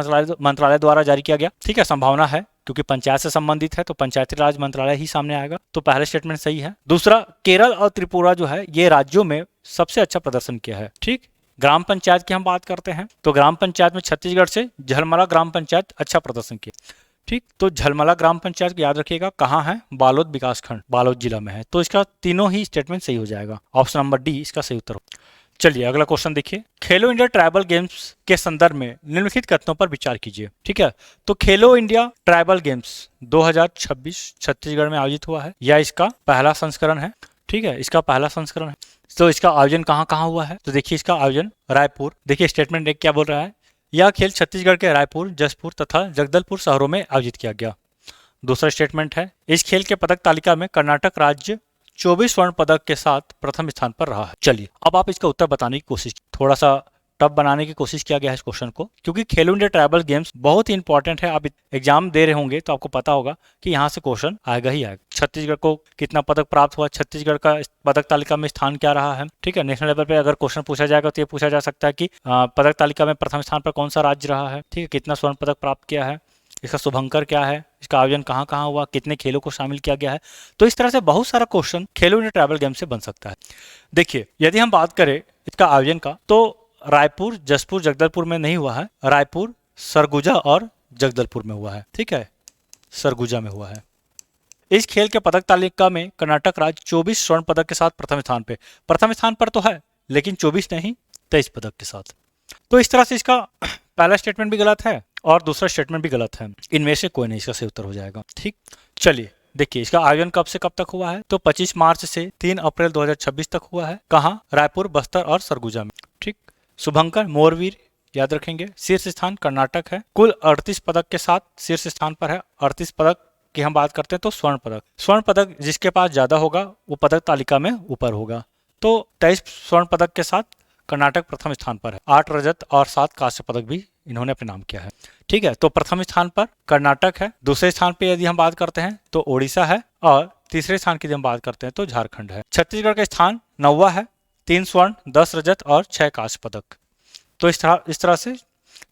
मंत्रालय द्वारा जारी किया गया। ठीक है, संभावना है क्योंकि पंचायत से संबंधित है तो पंचायती राज मंत्रालय ही सामने आएगा, तो पहला स्टेटमेंट सही है। दूसरा, केरल और त्रिपुरा जो है ये राज्यों में सबसे अच्छा प्रदर्शन किया है। ठीक, ग्राम पंचायत की हम बात करते हैं तो ग्राम पंचायत में छत्तीसगढ़ से झलमला ग्राम पंचायत अच्छा प्रदर्शन किया। ठीक, तो झलमला ग्राम पंचायत को याद रखिएगा, कहाँ है? बालोद विकासखंड, बालोद जिला में है। तो इसका तीनों ही स्टेटमेंट सही हो जाएगा, ऑप्शन नंबर डी इसका सही उत्तर हो। चलिए अगला क्वेश्चन देखिए, खेलो इंडिया ट्राइबल गेम्स के संदर्भ में निम्नलिखित कथनों पर विचार कीजिए। ठीक है, तो खेलो इंडिया ट्राइबल गेम्स 2026 छत्तीसगढ़ में आयोजित हुआ है, या इसका पहला संस्करण है। ठीक है, इसका पहला संस्करण है। तो इसका आयोजन कहाँ कहाँ हुआ है? तो देखिए इसका आयोजन रायपुर, देखिए स्टेटमेंट एक क्या बोल रहा है, यह खेल छत्तीसगढ़ के रायपुर, जशपुर तथा जगदलपुर शहरों में आयोजित किया गया। दूसरा स्टेटमेंट है, इस खेल के पदक तालिका में कर्नाटक राज्य 24 स्वर्ण पदक के साथ प्रथम स्थान पर रहा है। चलिए अब आप इसका उत्तर बताने की कोशिश, थोड़ा सा टफ बनाने की कोशिश किया गया है इस क्वेश्चन को, क्योंकि खेलो इंडिया ट्राइबल गेम्स बहुत ही इंपॉर्टेंट है। आप एग्जाम दे रहे होंगे तो आपको पता होगा कि यहाँ से क्वेश्चन आएगा ही आएगा। छत्तीसगढ़ को कितना पदक प्राप्त हुआ, छत्तीसगढ़ का पदक तालिका में स्थान क्या रहा है। ठीक है, नेशनल लेवल पे अगर क्वेश्चन पूछा जाएगा तो ये पूछा जा सकता है कि पदक तालिका में प्रथम स्थान पर कौन सा राज्य रहा है। ठीक है, कितना स्वर्ण पदक प्राप्त किया है, इसका शुभंकर क्या है, इसका आयोजन कहाँ कहाँ हुआ, कितने खेलों को शामिल किया गया है। तो इस तरह से बहुत सारा क्वेश्चन खेलो इंडिया ट्राइबल गेम से बन सकता है। देखिए यदि हम बात करें इसका आयोजन का, तो रायपुर, जशपुर, जगदलपुर में नहीं हुआ है, रायपुर, सरगुजा और जगदलपुर में हुआ है। ठीक है, सरगुजा में हुआ है। इस खेल के पदक तालिका में कर्नाटक राज्य 24 स्वर्ण पदक के साथ प्रथम स्थान पर तो है, लेकिन 24 नहीं 23 पदक के साथ। तो इस तरह से इसका पहला स्टेटमेंट भी गलत है और दूसरा स्टेटमेंट भी गलत है, इनमें से कोई नहीं इसका सही उत्तर हो जाएगा। ठीक, चलिए देखिए इसका आयोजन कब से कब तक हुआ है, तो 25 मार्च से 3 अप्रैल 2026 तक हुआ है। कहाँ? रायपुर, बस्तर और सरगुजा में। ठीक, शुभंकर, मोरवीर याद रखेंगे। शीर्ष स्थान कर्नाटक है, कुल 38 पदक के साथ शीर्ष स्थान पर है। 38 पदक की हम बात करते हैं तो स्वर्ण पदक जिसके पास ज्यादा होगा वो पदक तालिका में ऊपर होगा। तो 23 स्वर्ण पदक के साथ कर्नाटक प्रथम स्थान पर है। 8 रजत और 7 कांस्य पदक भी इन्होंने अपने नाम किया है। ठीक है, तो प्रथम स्थान पर कर्नाटक है, दूसरे स्थान पे यदि हम बात करते हैं तो ओडिशा है, और तीसरे स्थान की यदि हम बात करते हैं तो झारखंड है। छत्तीसगढ़ का स्थान 9वां है, 3 स्वर्ण, 10 रजत और 6 कांस्य पदक। तो इस तरह से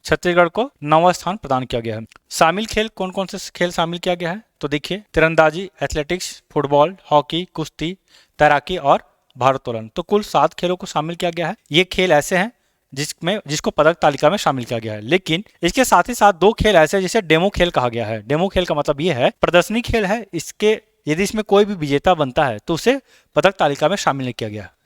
छत्तीसगढ़ को 9वां स्थान प्रदान किया गया है। शामिल खेल कौन कौन से खेल शामिल किया गया है, तो देखिए तीरंदाजी, एथलेटिक्स, फुटबॉल, हॉकी, कुश्ती, तैराकी और भारोत्तोलन। तो कुल 7 खेलों को शामिल किया गया है। ये खेल ऐसे हैं जिसको पदक तालिका में शामिल किया गया है। लेकिन इसके साथ ही साथ 2 खेल ऐसे जिसे डेमो खेल कहा गया है। डेमो खेल का मतलब ये है प्रदर्शनी खेल है, इसके यदि इसमें कोई भी विजेता बनता है तो उसे पदक तालिका में शामिल नहीं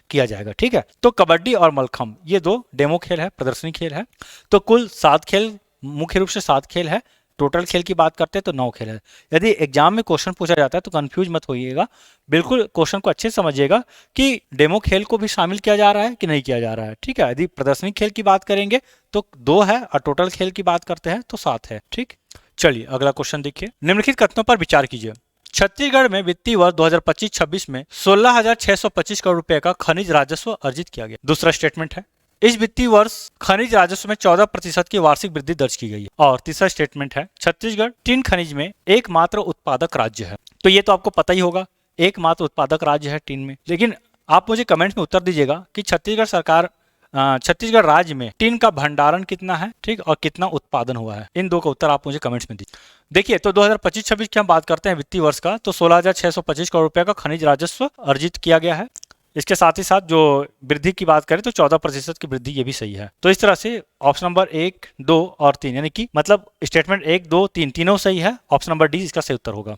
किया जाएगा। ठीक है, तो कबड्डी और मलखम्ब ये 2 डेमो खेल है, प्रदर्शनी खेल है। तो कुल 7 खेल, मुख्य रूप से 7 खेल है। टोटल खेल की बात करते हैं तो 9 खेल है। यदि एग्जाम में क्वेश्चन पूछा जाता है तो कंफ्यूज मत होइएगा, बिल्कुल क्वेश्चन को अच्छे से समझिएगा कि डेमो खेल को भी शामिल किया जा रहा है कि नहीं किया जा रहा है। ठीक है, यदि प्रदर्शनी खेल की बात करेंगे तो 2 है और टोटल खेल की बात करते हैं तो 7 है। ठीक, चलिए अगला क्वेश्चन देखिए। निम्नलिखित कथनों पर विचार कीजिए। छत्तीसगढ़ में वित्तीय वर्ष 2025-26 में 16,625 करोड़ रुपए का खनिज राजस्व अर्जित किया गया। दूसरा स्टेटमेंट है, इस वित्तीय वर्ष खनिज राजस्व में 14% की वार्षिक वृद्धि दर्ज की गई है। और तीसरा स्टेटमेंट है, छत्तीसगढ़ टीन खनिज में एकमात्र उत्पादक राज्य है। तो ये तो आपको पता ही होगा, एकमात्र उत्पादक राज्य है टीन में। लेकिन आप मुझे कमेंट्स में उत्तर दीजिएगा कि छत्तीसगढ़ राज्य में टीन का भंडारण कितना है, ठीक, और कितना उत्पादन हुआ है। इन 2 का उत्तर आप मुझे कमेंट्स में दीजिए। देखिए, तो 2025-26 की हम बात करते हैं वित्तीय वर्ष का, तो 16,625 करोड़ रुपए का खनिज राजस्व अर्जित किया गया है। इसके साथ ही साथ जो वृद्धि की बात करें तो 14% की वृद्धि, ये भी सही है। तो इस तरह से ऑप्शन नंबर 1, 2 और 3 यानी कि मतलब स्टेटमेंट 1, 2, 3 तीनों सही है। ऑप्शन नंबर डी इसका सही उत्तर होगा।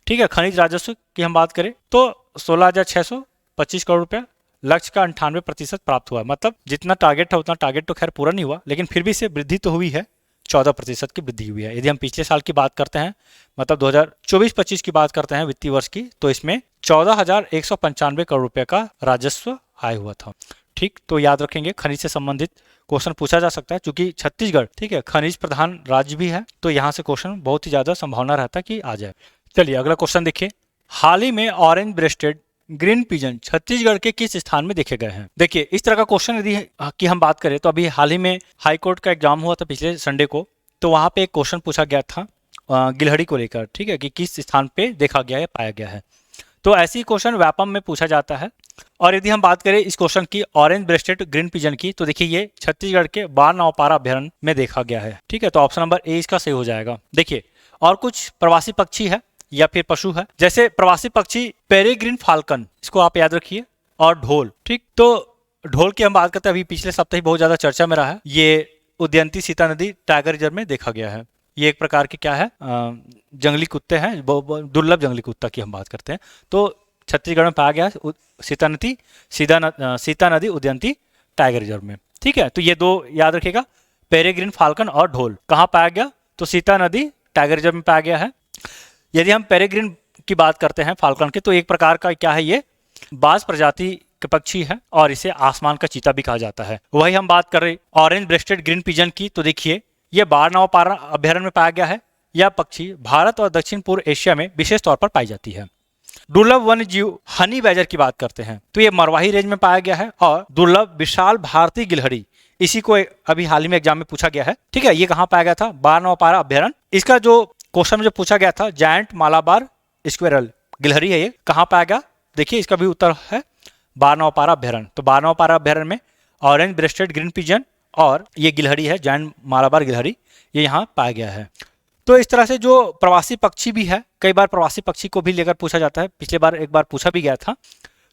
ठीक है, खनिज राजस्व की हम बात करें तो 16,625 करोड़ रुपया, लक्ष्य का 98% प्राप्त हुआ। मतलब जितना टारगेट है उतना टारगेट तो खैर पूरा नहीं हुआ, लेकिन फिर भी से वृद्धि तो हुई है, 14% की वृद्धि हुई है। यदि हम पिछले साल की बात करते हैं, मतलब 2024-25 की बात करते हैं वित्तीय वर्ष की, तो इसमें 14,195 करोड़ रुपए का राजस्व आय हुआ था। ठीक, तो याद रखेंगे खनिज से संबंधित क्वेश्चन पूछा जा सकता है, क्योंकि छत्तीसगढ़, ठीक है, खनिज प्रधान राज्य भी है, तो यहाँ से क्वेश्चन बहुत ही ज्यादा संभावना रहता है कि आ जाए। चलिए अगला क्वेश्चन देखिए। हाल ही में orange rested green pigeon Chhattisgarh के किस स्थान में देखे गए हैं? देखिए, इस तरह का क्वेश्चन यदि की हम बात करें तो अभी हाल ही में हाई कोर्ट का एग्जाम हुआ था पिछले संडे को, तो वहां पे एक क्वेश्चन पूछा गया था गिलहरी को लेकर, ठीक है, कि किस स्थान पे देखा गया है, पाया गया है। तो ऐसी क्वेश्चन व्यापम में पूछा जाता है। और यदि हम बात करें इस क्वेश्चन की ऑरेंज ब्रेस्टेड ग्रीन पिजन की, तो देखिए ये छत्तीसगढ़ के बारनौपारा अभ्यारण्य में देखा गया है। ठीक है, तो ऑप्शन नंबर ए इसका सही हो जाएगा। देखिए, और कुछ प्रवासी पक्षी है या फिर पशु है, जैसे प्रवासी पक्षी पेरेग्रीन फाल्कन, इसको आप याद रखिए, और ढोल। ठीक, तो ढोल की हम बात करते हैं, अभी पिछले सप्ताह ही बहुत ज्यादा चर्चा में रहा है। ये उदयंती सीता नदी टाइगर रिजर्व में देखा गया है। ये एक प्रकार के क्या है, जंगली कुत्ते हैं, दुर्लभ जंगली कुत्ता की हम बात करते हैं। तो छत्तीसगढ़ में पाया गया सीता नदी उदयंती टाइगर रिजर्व में। ठीक है, तो ये 2 याद रखिएगा, पेरेग्रीन फाल्कन और ढोल। कहाँ पाया गया? तो सीता नदी टाइगर रिजर्व में पाया गया है। यदि हम पेरेग्रीन की बात करते हैं फाल्कन की, तो एक प्रकार का क्या है, ये बाज प्रजाति के पक्षी है और इसे आसमान का चीता भी कहा जाता है। वही हम बात कर रहे ऑरेंज ब्रेस्टेड ग्रीन पिजन की, तो देखिए ये बारनौपारा अभ्यारण्य में पाया गया है। यह पक्षी भारत और दक्षिण पूर्व एशिया में विशेष तौर पर पाई जाती है। दुर्लभ वन्य जीव हनी बैजर की बात करते हैं तो ये मरवाही रेंज में पाया गया है। और दुर्लभ विशाल भारतीय गिलहरी, इसी को अभी हाल ही में एग्जाम में पूछा गया है। ठीक है, ये कहाँ पाया गया था? बारनौपारा अभ्यारण्य। इसका जो क्वेश्चन जो पूछा गया था, जायंट मालाबार स्क्वेरल गिलहरी है, ये कहाँ पाया गया? देखिए इसका भी उत्तर है बारनौपारा अभ्यारण्य। तो बारनौपारा अभ्यारण्य में ऑरेंज ब्रेस्टेड ग्रीन पिजन और ये गिलहरी है, जायंट मालाबार गिलहरी, ये यहाँ पाया गया है। तो इस तरह से जो प्रवासी पक्षी भी है, कई बार प्रवासी पक्षी को भी लेकर पूछा जाता है, पिछले बार एक बार पूछा भी गया था।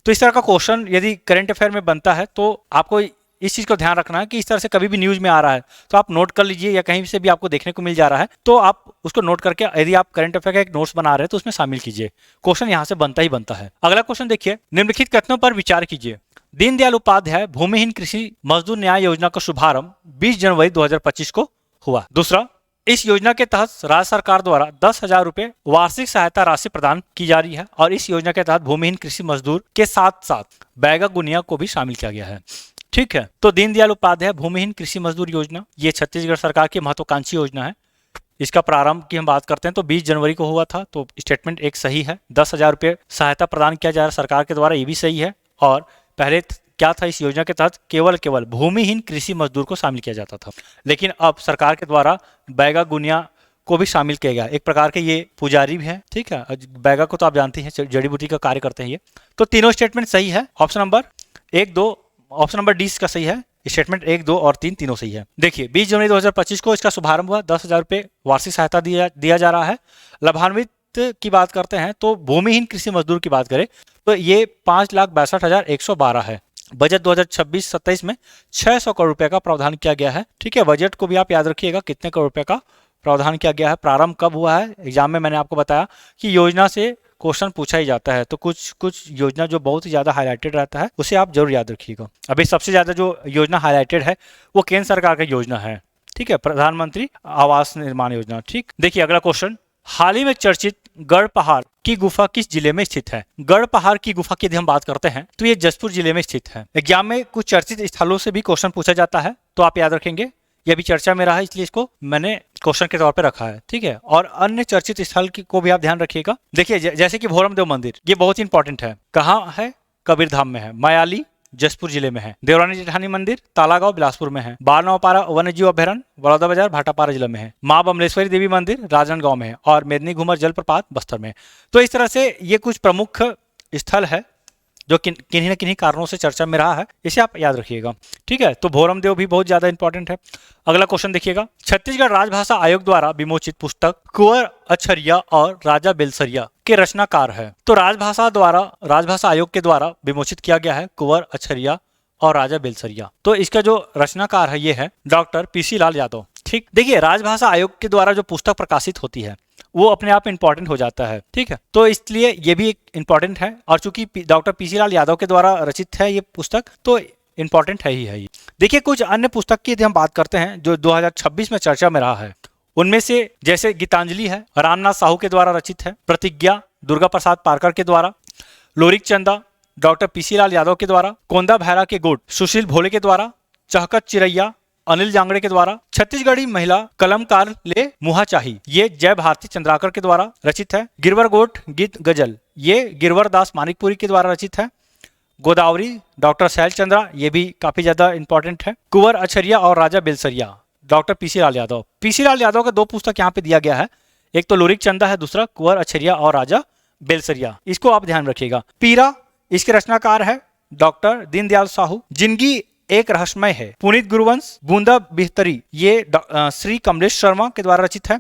तो इस तरह का क्वेश्चन यदि करंट अफेयर में बनता है तो आपको इस चीज को ध्यान रखना है कि इस तरह से कभी भी न्यूज में आ रहा है तो आप नोट कर लीजिए, या कहीं से भी आपको देखने को मिल जा रहा है तो आप उसको नोट करके यदि आप करंट अफेयर का एक नोट्स बना रहे हैं तो उसमें शामिल कीजिए। क्वेश्चन यहाँ से बनता ही बनता है। अगला क्वेश्चन देखिए, निम्नलिखित कथनों पर विचार कीजिए। दीनदयाल उपाध्याय भूमिहीन कृषि मजदूर न्याय योजना का शुभारंभ 20 जनवरी 2025 को हुआ। दूसरा, इस योजना के तहत राज्य सरकार द्वारा 10,000 रुपए वार्षिक सहायता राशि प्रदान की जा रही है और इस योजना के तहत भूमिहीन कृषि मजदूर के साथ साथ बैगा गुनिया को भी शामिल किया गया है। ठीक है, तो दीनदयाल उपाध्याय भूमिहीन कृषि मजदूर योजना ये छत्तीसगढ़ सरकार की महत्वाकांक्षी योजना है। इसका प्रारंभ की हम बात करते हैं तो 20 जनवरी को हुआ था। तो स्टेटमेंट एक सही है। 10,000 रुपए सहायता प्रदान किया जा रहा है सरकार के द्वारा, ये भी सही है। और पहले क्या था, इस योजना के तहत केवल भूमिहीन कृषि मजदूर को शामिल किया जाता था, लेकिन अब सरकार के द्वारा बैगा गुनिया को भी शामिल किया गया। एक प्रकार के ये पुजारी भी हैं, ठीक है। बैगा को तो आप जानते हैं, जड़ी बूटी का कार्य करते हैं ये। तो तीनों स्टेटमेंट सही है। ऑप्शन नंबर डी इसका सही है। स्टेटमेंट 1, 2 और 3 तीनों सही है। देखिए 20 जनवरी 2025 को इसका शुभारंभ हुआ। 10,000 रुपये वार्षिक सहायता दिया जा रहा है। लाभान्वित की बात करते हैं तो भूमिहीन कृषि मजदूर की बात करें तो ये 5,62,112 है। बजट 2026-27 में 600 करोड़ रुपए का प्रावधान किया गया है, ठीक है। बजट को भी आप याद रखिएगा, कितने करोड़ रुपए का प्रावधान किया गया है, प्रारंभ कब हुआ है। एग्जाम में मैंने आपको बताया कि योजना से क्वेश्चन पूछा ही जाता है, तो कुछ योजना जो बहुत ही ज्यादा हाईलाइटेड रहता है उसे आप जरूर याद रखिएगा। अभी सबसे ज्यादा जो योजना हाईलाइटेड है वो केंद्र सरकार की योजना है, ठीक है, प्रधानमंत्री आवास निर्माण योजना। ठीक, देखिए अगला क्वेश्चन, हाल ही में चर्चित गढ़ पहाड़ की गुफा किस जिले में स्थित है। गढ़ पहाड़ की गुफा की यदि हम बात करते हैं तो ये जसपुर जिले में स्थित है। एग्जाम में कुछ चर्चित स्थलों से भी क्वेश्चन पूछा जाता है, तो आप याद रखेंगे। ये भी चर्चा में रहा है इसलिए इसको मैंने क्वेश्चन के तौर पे रखा है, ठीक है। और अन्य चर्चित स्थल को भी आप ध्यान रखिएगा। देखिए जैसे कि भोरम देव मंदिर, ये बहुत ही इंपॉर्टेंट है। कहाँ है? कबीरधाम में है। मायाली जसपुर जिले में है। देवरानी जेठानी मंदिर तालागांव बिलासपुर में है। बाल नौपारा वन्य जीव अभ्यारण्य बड़ौदा बाजार भाटापारा जिला में है। माँ बमलेश्वरी देवी मंदिर राजनांदगांव में है और मेदिनी घूमर जलप्रपात बस्तर में है। तो इस तरह से ये कुछ प्रमुख स्थल है जो किन्हीं न किन्हीं कारणों से चर्चा में रहा है, इसे आप याद रखिएगा, ठीक है। तो भोरम देव भी बहुत ज्यादा इंपॉर्टेंट है। अगला क्वेश्चन देखिएगा, छत्तीसगढ़ राजभाषा आयोग द्वारा विमोचित पुस्तक कुंवर अछरिया और राजा बेलसरिया के रचनाकार है। तो राजभाषा आयोग के द्वारा विमोचित किया गया है कुंवर अछरिया और राजा बेलसरिया। तो इसका जो रचनाकार है ये है डॉक्टर पीसी लाल यादव। ठीक, देखिए राजभाषा आयोग के द्वारा जो पुस्तक प्रकाशित होती है वो अपने आप में इंपॉर्टेंट हो जाता है, ठीक है। तो इसलिए ये भी एक इंपॉर्टेंट है, और चूंकि डॉक्टर पीसी लाल यादव के द्वारा रचित है ये पुस्तक, तो इंपॉर्टेंट है ही है ये। देखिए कुछ अन्य पुस्तक की यदि हम बात करते हैं जो 2026 में चर्चा में रहा है, उनमें से जैसे गीतांजलि है, रामनाथ साहू के द्वारा रचित है। प्रतिज्ञा दुर्गा प्रसाद पारकर के द्वारा। लोरिक चंदा डॉक्टर पीसी लाल यादव के द्वारा। कोंदा भैरा के गुट सुशील भोले के द्वारा। चहकत चिरैया अनिल जांगड़े के द्वारा। छत्तीसगढ़ी महिला कलमकार ले मुहा चाही, ये जय भारती चंद्राकर के द्वारा रचित है। गिरवर गोट गीत गजल, ये गिरवर दास मानिकपुरी के द्वारा रचित है। गोदावरी डॉक्टर शैल चंद्रा, ये भी काफी ज्यादा इंपॉर्टेंट है। कुंवर अछरिया और राजा Belsaria doctor PC Lal Yadav. PC Lal Yadav का 2 पुस्तक यहाँ पे दिया गया है, एक तो लोरिक चंदा है, दूसरा कुंवर अछरिया और राजा बेलसरिया, इसको आप ध्यान रखिएगा। पीरा, इसके रचनाकार है डॉक्टर दीनदयाल साहू। जिंदगी एक रहस्यमय है, पुनीत गुरुवंश। बूंदा बिहतरी, ये श्री कमलेश शर्मा के द्वारा रचित है।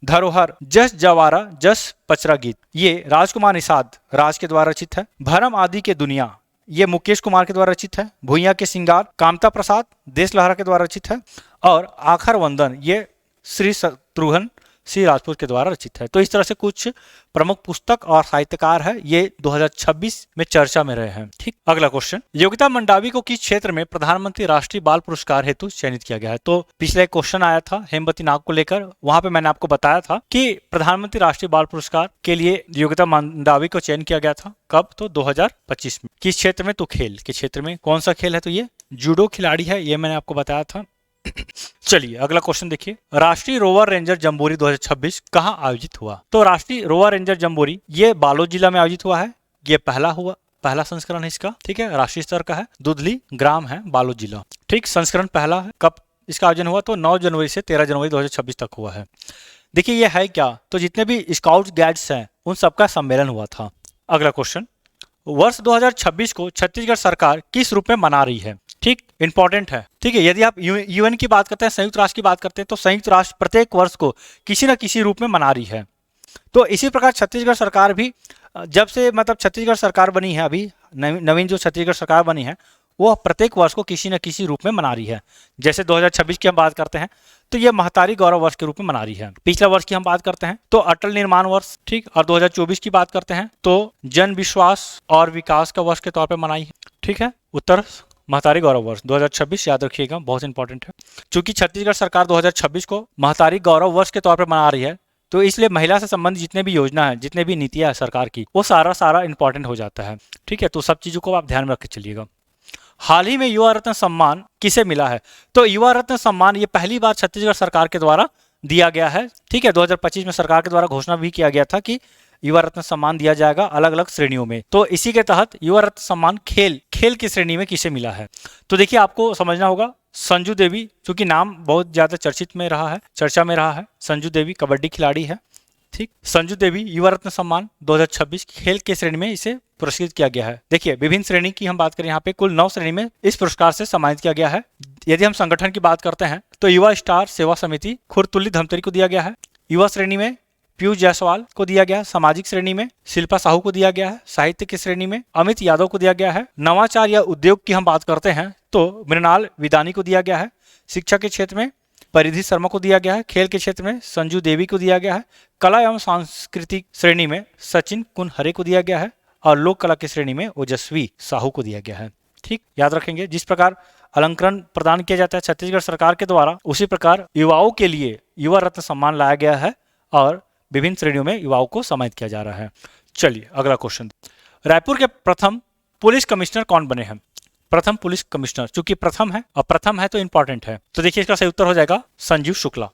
धरोहर जस जवारा जस पचरा गीत, ये राजकुमार निषाद राज के द्वारा रचित है। भरम आदि के दुनिया, ये मुकेश कुमार के द्वारा रचित है। भुइयां के सिंगार कामता प्रसाद देश लहरा के द्वारा रचित है। और आखर वंदन, ये श्री शत्रुघ्न सिंह राजपूत के द्वारा रचित है। तो इस तरह से कुछ प्रमुख पुस्तक और साहित्यकार है, ये 2026 में चर्चा में रहे हैं। ठीक, अगला क्वेश्चन, योगिता मंडावी को किस क्षेत्र में प्रधानमंत्री राष्ट्रीय बाल पुरस्कार हेतु चयनित किया गया है। तो पिछले क्वेश्चन आया था हेमवती नाग को लेकर, वहां पे मैंने आपको बताया था कि प्रधानमंत्री राष्ट्रीय बाल पुरस्कार के लिए योगिता मंडावी को चयन किया गया था। कब? तो 2025 में। किस क्षेत्र में? तो खेल के क्षेत्र में। कौन सा खेल है? तो ये जूडो खिलाड़ी है, ये मैंने आपको बताया था। चलिए अगला क्वेश्चन देखिए, राष्ट्रीय रोवर रेंजर जम्बोरी 2026 कहां आयोजित हुआ। तो राष्ट्रीय रोवर रेंजर जम्बोरी ये बालोद जिला में आयोजित हुआ है। ये पहला संस्करण है इसका, ठीक है, राष्ट्रीय स्तर का है। दुधली ग्राम है बालोद जिला, ठीक, संस्करण पहला है। कब इसका आयोजन हुआ? तो 9 जनवरी से 13 जनवरी 2026 तक हुआ है। देखिए ये है क्या, तो जितने भी स्काउट गाइड्स हैं उन सबका सम्मेलन हुआ था। अगला क्वेश्चन, वर्ष 2026 को छत्तीसगढ़ सरकार किस रूप में मना रही है। ठीक, इंपॉर्टेंट है, ठीक है। यदि आप यूएन की बात करते हैं, संयुक्त राष्ट्र की बात करते हैं, तो संयुक्त राष्ट्र प्रत्येक वर्ष को किसी न किसी रूप में मना रही है। तो इसी प्रकार छत्तीसगढ़ सरकार भी जब से छत्तीसगढ़ सरकार बनी है, अभी नवीन जो छत्तीसगढ़ सरकार बनी है वो प्रत्येक वर्ष को किसी न किसी रूप में मना रही है। जैसे 2026 की हम बात करते हैं तो ये महतारी गौरव वर्ष के रूप में मना रही है। पिछला वर्ष की हम बात करते हैं तो अटल निर्माण वर्ष, ठीक, और 2024 की बात करते हैं तो जन विश्वास और विकास का वर्ष के तौर पर मनाई है, ठीक है। उत्तर महतारी गौरव वर्ष 2026 याद रखिएगा, बहुत इंपॉर्टेंट है। चूंकि छत्तीसगढ़ सरकार 2026 को महतारी गौरव वर्ष के तौर पर मना रही है, तो इसलिए महिला से संबंधित जितने भी योजना है, जितने भी नीतियां है सरकार की, वो सारा इंपॉर्टेंट हो जाता है, ठीक है। तो सब चीजों को आप ध्यान में रख के चलिएगा। हाल ही में युवा रत्न सम्मान किसे मिला है। तो युवा रत्न सम्मान ये पहली बार छत्तीसगढ़ सरकार के द्वारा दिया गया है, ठीक है। 2025 में सरकार के द्वारा घोषणा भी किया गया था कि युवा रत्न सम्मान दिया जाएगा अलग अलग श्रेणियों में। तो इसी के तहत युवा रत्न सम्मान खेल की श्रेणी में किसे मिला है? तो देखिए आपको समझना होगा, संजू देवी, चूंकि नाम बहुत ज्यादा चर्चा में रहा है, संजू देवी कबड्डी खिलाड़ी है, ठीक। संजू देवी युवा रत्न सम्मान 2026 खेल के श्रेणी में इसे पुरस्कृत किया गया है। देखिए विभिन्न श्रेणी की हम बात करें, यहाँ पे कुल 9 श्रेणी में इस पुरस्कार से सम्मानित किया गया है। यदि हम संगठन की बात करते हैं तो युवा स्टार सेवा समिति खुरतुल्ली धमतरी को दिया गया है। युवा श्रेणी में पीयूष जायसवाल को दिया गया है। सामाजिक श्रेणी में शिल्पा साहू को दिया गया है। साहित्य की श्रेणी में अमित यादव को दिया गया है। नवाचार या उद्योग की हम बात करते हैं तो मृणाल विदानी को दिया गया है। शिक्षा के क्षेत्र में परिधि शर्मा को दिया गया है। खेल के क्षेत्र में संजू देवी को दिया गया है। कला एवं सांस्कृतिक श्रेणी में सचिन कुनहरे को दिया गया है और लोक कला की श्रेणी में ओजस्वी साहू को दिया गया है। ठीक, याद रखेंगे जिस प्रकार अलंकरण प्रदान किया जाता है छत्तीसगढ़ सरकार के द्वारा, उसी प्रकार युवाओं के लिए युवा रत्न सम्मान लाया गया है और विभिन्न श्रेणियों में युवाओं को सम्मानित किया जा रहा है। चलिए अगला क्वेश्चन, रायपुर के प्रथम पुलिस कमिश्नर कौन बने हैं? प्रथम पुलिस कमिश्नर, चूंकि प्रथम है और प्रथम है तो इंपॉर्टेंट है, तो देखिए इसका सही उत्तर हो जाएगा संजीव शुक्ला।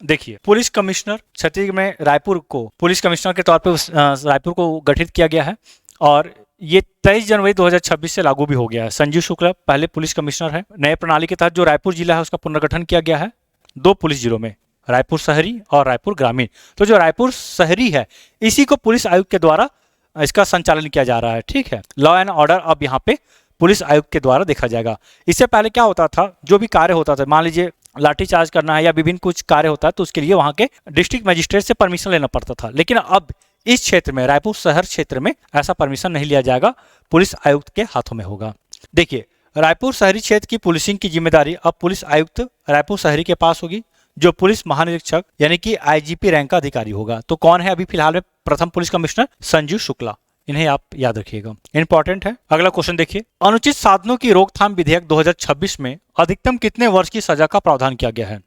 देखिए पुलिस कमिश्नर छत्तीसगढ़ में रायपुर को पुलिस कमिश्नर के तौर पर रायपुर को गठित किया गया है और ये 23 जनवरी 2026 से लागू भी हो गया है। संजीव शुक्ला पहले पुलिस कमिश्नर है। नए प्रणाली के तहत जो रायपुर जिला है उसका पुनर्गठन किया गया है 2 पुलिस जिलों में, रायपुर शहरी और रायपुर ग्रामीण। तो जो रायपुर शहरी है इसी को पुलिस आयुक्त के द्वारा इसका संचालन किया जा रहा है। ठीक है, लॉ एंड ऑर्डर अब यहाँ पे पुलिस आयुक्त के द्वारा देखा जाएगा। इससे पहले क्या होता था, जो भी कार्य होता था, मान लीजिए लाठीचार्ज करना है या विभिन्न कुछ कार्य होता है तो उसके लिए वहां के डिस्ट्रिक्ट मजिस्ट्रेट से परमिशन लेना पड़ता था, लेकिन अब इस क्षेत्र में रायपुर शहर क्षेत्र में ऐसा परमिशन नहीं लिया जाएगा, पुलिस आयुक्त के हाथों में होगा। देखिए रायपुर शहरी क्षेत्र की पुलिसिंग की जिम्मेदारी अब पुलिस आयुक्त रायपुर शहरी के पास होगी, जो पुलिस महानिरीक्षक यानी कि आईजीपी रैंक का अधिकारी होगा। तो कौन है अभी फिलहाल में प्रथम पुलिस कमिश्नर? संजीव शुक्ला। इन्हें आप याद रखिएगा, इंपॉर्टेंट है। अगला क्वेश्चन देखिए, अनुचित साधनों की रोकथाम विधेयक 2026 में अधिकतम कितने वर्ष की सजा का प्रावधान किया गया है?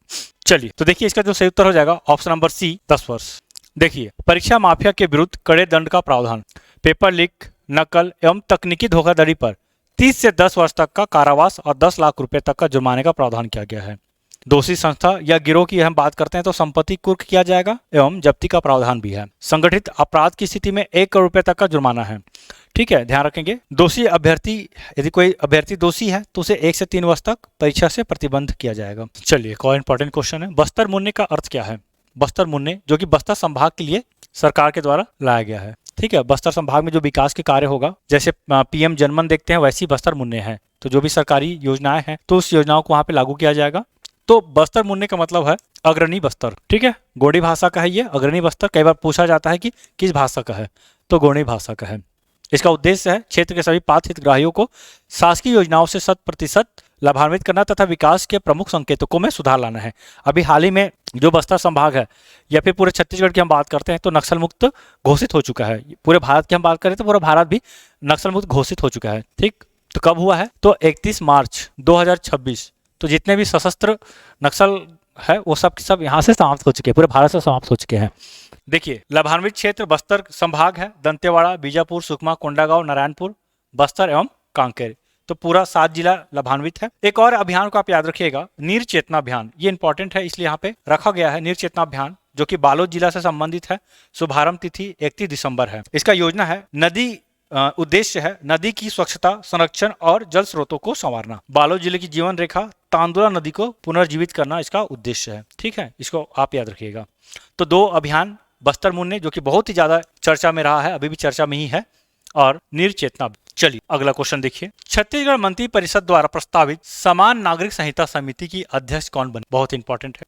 चलिए तो देखिए इसका जो सही उत्तर हो जाएगा ऑप्शन नंबर सी 10 वर्ष। देखिए परीक्षा माफिया के विरुद्ध कड़े दंड का प्रावधान, पेपर लीक, नकल एवं तकनीकी धोखाधड़ी पर 30 से 10 वर्ष तक का कारावास और 10 लाख रुपए तक का जुर्माने का प्रावधान किया गया है। दोषी संस्था या गिरोह की हम बात करते हैं तो संपत्ति कुर्क किया जाएगा एवं जब्ती का प्रावधान भी है। संगठित अपराध की स्थिति में 1 करोड़ रुपए तक का जुर्माना है। ठीक है, ध्यान रखेंगे। दोषी अभ्यर्थी, यदि कोई अभ्यर्थी दोषी है तो उसे 1 से 3 वर्ष तक परीक्षा से प्रतिबंध किया जाएगा। चलिए एक और इंपॉर्टेंट क्वेश्चन है, बस्तर मुन्ने का अर्थ क्या है? बस्तर मुन्ने जो कि बस्तर संभाग के लिए सरकार के द्वारा लाया गया है। ठीक है, बस्तर संभाग में जो विकास के कार्य होगा, जैसे पीएम जनमन देखते हैं वैसी बस्तर मुन्ने हैं, तो जो भी सरकारी योजनाएं हैं तो उस योजनाओं को वहां पे लागू किया जाएगा। तो बस्तर मुन्ने का मतलब है अग्रणी बस्तर। ठीक है, गोंडी भाषा का है ये अग्रणी बस्तर। कई बार पूछा जाता है कि किस भाषा का है, तो गोंडी भाषा का है। इसका उद्देश्य है क्षेत्र के सभी पात्र हितग्राहियों को शासकीय योजनाओं से 100% लाभान्वित करना तथा विकास के प्रमुख संकेतकों में सुधार लाना है। अभी हाल ही में जो बस्तर संभाग है या फिर पूरे छत्तीसगढ़ की हम बात करते हैं तो नक्सल मुक्त घोषित हो चुका है। पूरे भारत की हम बात करें तो पूरा भारत भी नक्सल मुक्त घोषित हो चुका है। ठीक, तो कब हुआ है? तो 31 मार्च 2026। तो जितने भी सशस्त्र नक्सल है वो सब यहाँ से समाप्त हो चुके हैं, पूरे भारत से समाप्त हो चुके हैं। देखिए लाभान्वित क्षेत्र बस्तर संभाग है, दंतेवाड़ा, बीजापुर, सुकमा, कोंडागांव, नारायणपुर, बस्तर एवं कांकेर। तो पूरा 7 जिला लाभान्वित है। एक और अभियान को आप याद रखिएगा, नीर चेतना अभियान। ये इंपॉर्टेंट है इसलिए यहाँ पे रखा गया है नीर चेतना अभियान, जो कि बालोद जिला से संबंधित है। शुभारंभ तिथि 31 दिसंबर है। इसका योजना है नदी उद्देश्य है नदी की स्वच्छता, संरक्षण और जल स्रोतों को संवारना। बालोद जिले की जीवन रेखा तांदुला नदी को पुनर्जीवित करना इसका उद्देश्य है। ठीक है, इसको आप याद रखिएगा। तो 2 अभियान, बस्तर मुन्ने जो कि बहुत ही ज्यादा चर्चा में रहा है, अभी भी चर्चा में ही है, और नीर चेतना। चलिए अगला क्वेश्चन देखिए, छत्तीसगढ़ मंत्री परिषद द्वारा प्रस्तावित समान नागरिक संहिता समिति की अध्यक्ष कौन बने? बहुत इंपॉर्टेंट है।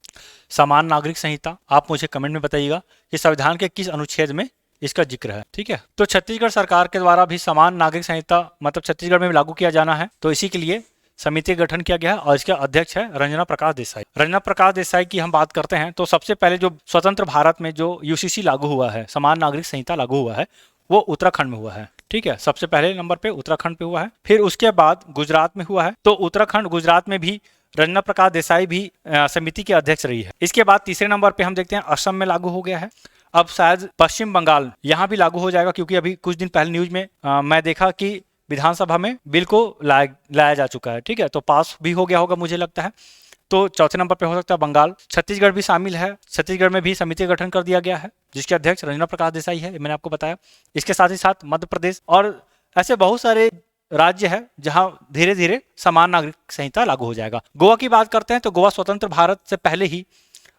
समान नागरिक संहिता, आप मुझे कमेंट में बताइएगा कि संविधान के किस अनुच्छेद में इसका जिक्र है। ठीक है, तो छत्तीसगढ़ सरकार के द्वारा भी समान नागरिक संहिता मतलब छत्तीसगढ़ में भी लागू किया जाना है, तो इसी के लिए समिति का गठन किया गया है और इसके अध्यक्ष है रंजना प्रकाश देसाई। रंजना प्रकाश देसाई की हम बात करते हैं तो सबसे पहले जो स्वतंत्र भारत में जो यूसीसी लागू हुआ है, समान नागरिक संहिता लागू हुआ है, वो उत्तराखंड में हुआ है। ठीक है, सबसे पहले नंबर पे उत्तराखंड पे हुआ है, फिर उसके बाद गुजरात में हुआ है। तो उत्तराखंड गुजरात में भी रंजना प्रकाश देसाई भी समिति के अध्यक्ष रही है। इसके बाद तीसरे नंबर पे हम देखते हैं असम में लागू हो गया है। अब शायद पश्चिम बंगाल यहाँ भी लागू हो जाएगा, क्योंकि अभी कुछ दिन पहले न्यूज में मैं देखा कि विधानसभा में बिल को लाया जा चुका है। ठीक है, तो पास भी हो गया होगा मुझे लगता है। तो चौथे नंबर पे हो सकता है बंगाल। छत्तीसगढ़ भी शामिल है। छत्तीसगढ़ में भी समिति का गठन कर दिया गया है जिसके अध्यक्ष रंजना प्रकाश देसाई है, मैंने आपको बताया। इसके साथ ही साथ मध्य प्रदेश और ऐसे बहुत सारे राज्य है जहां धीरे धीरे समान नागरिक संहिता लागू हो जाएगा। गोवा की बात करते हैं तो गोवा स्वतंत्र भारत से पहले ही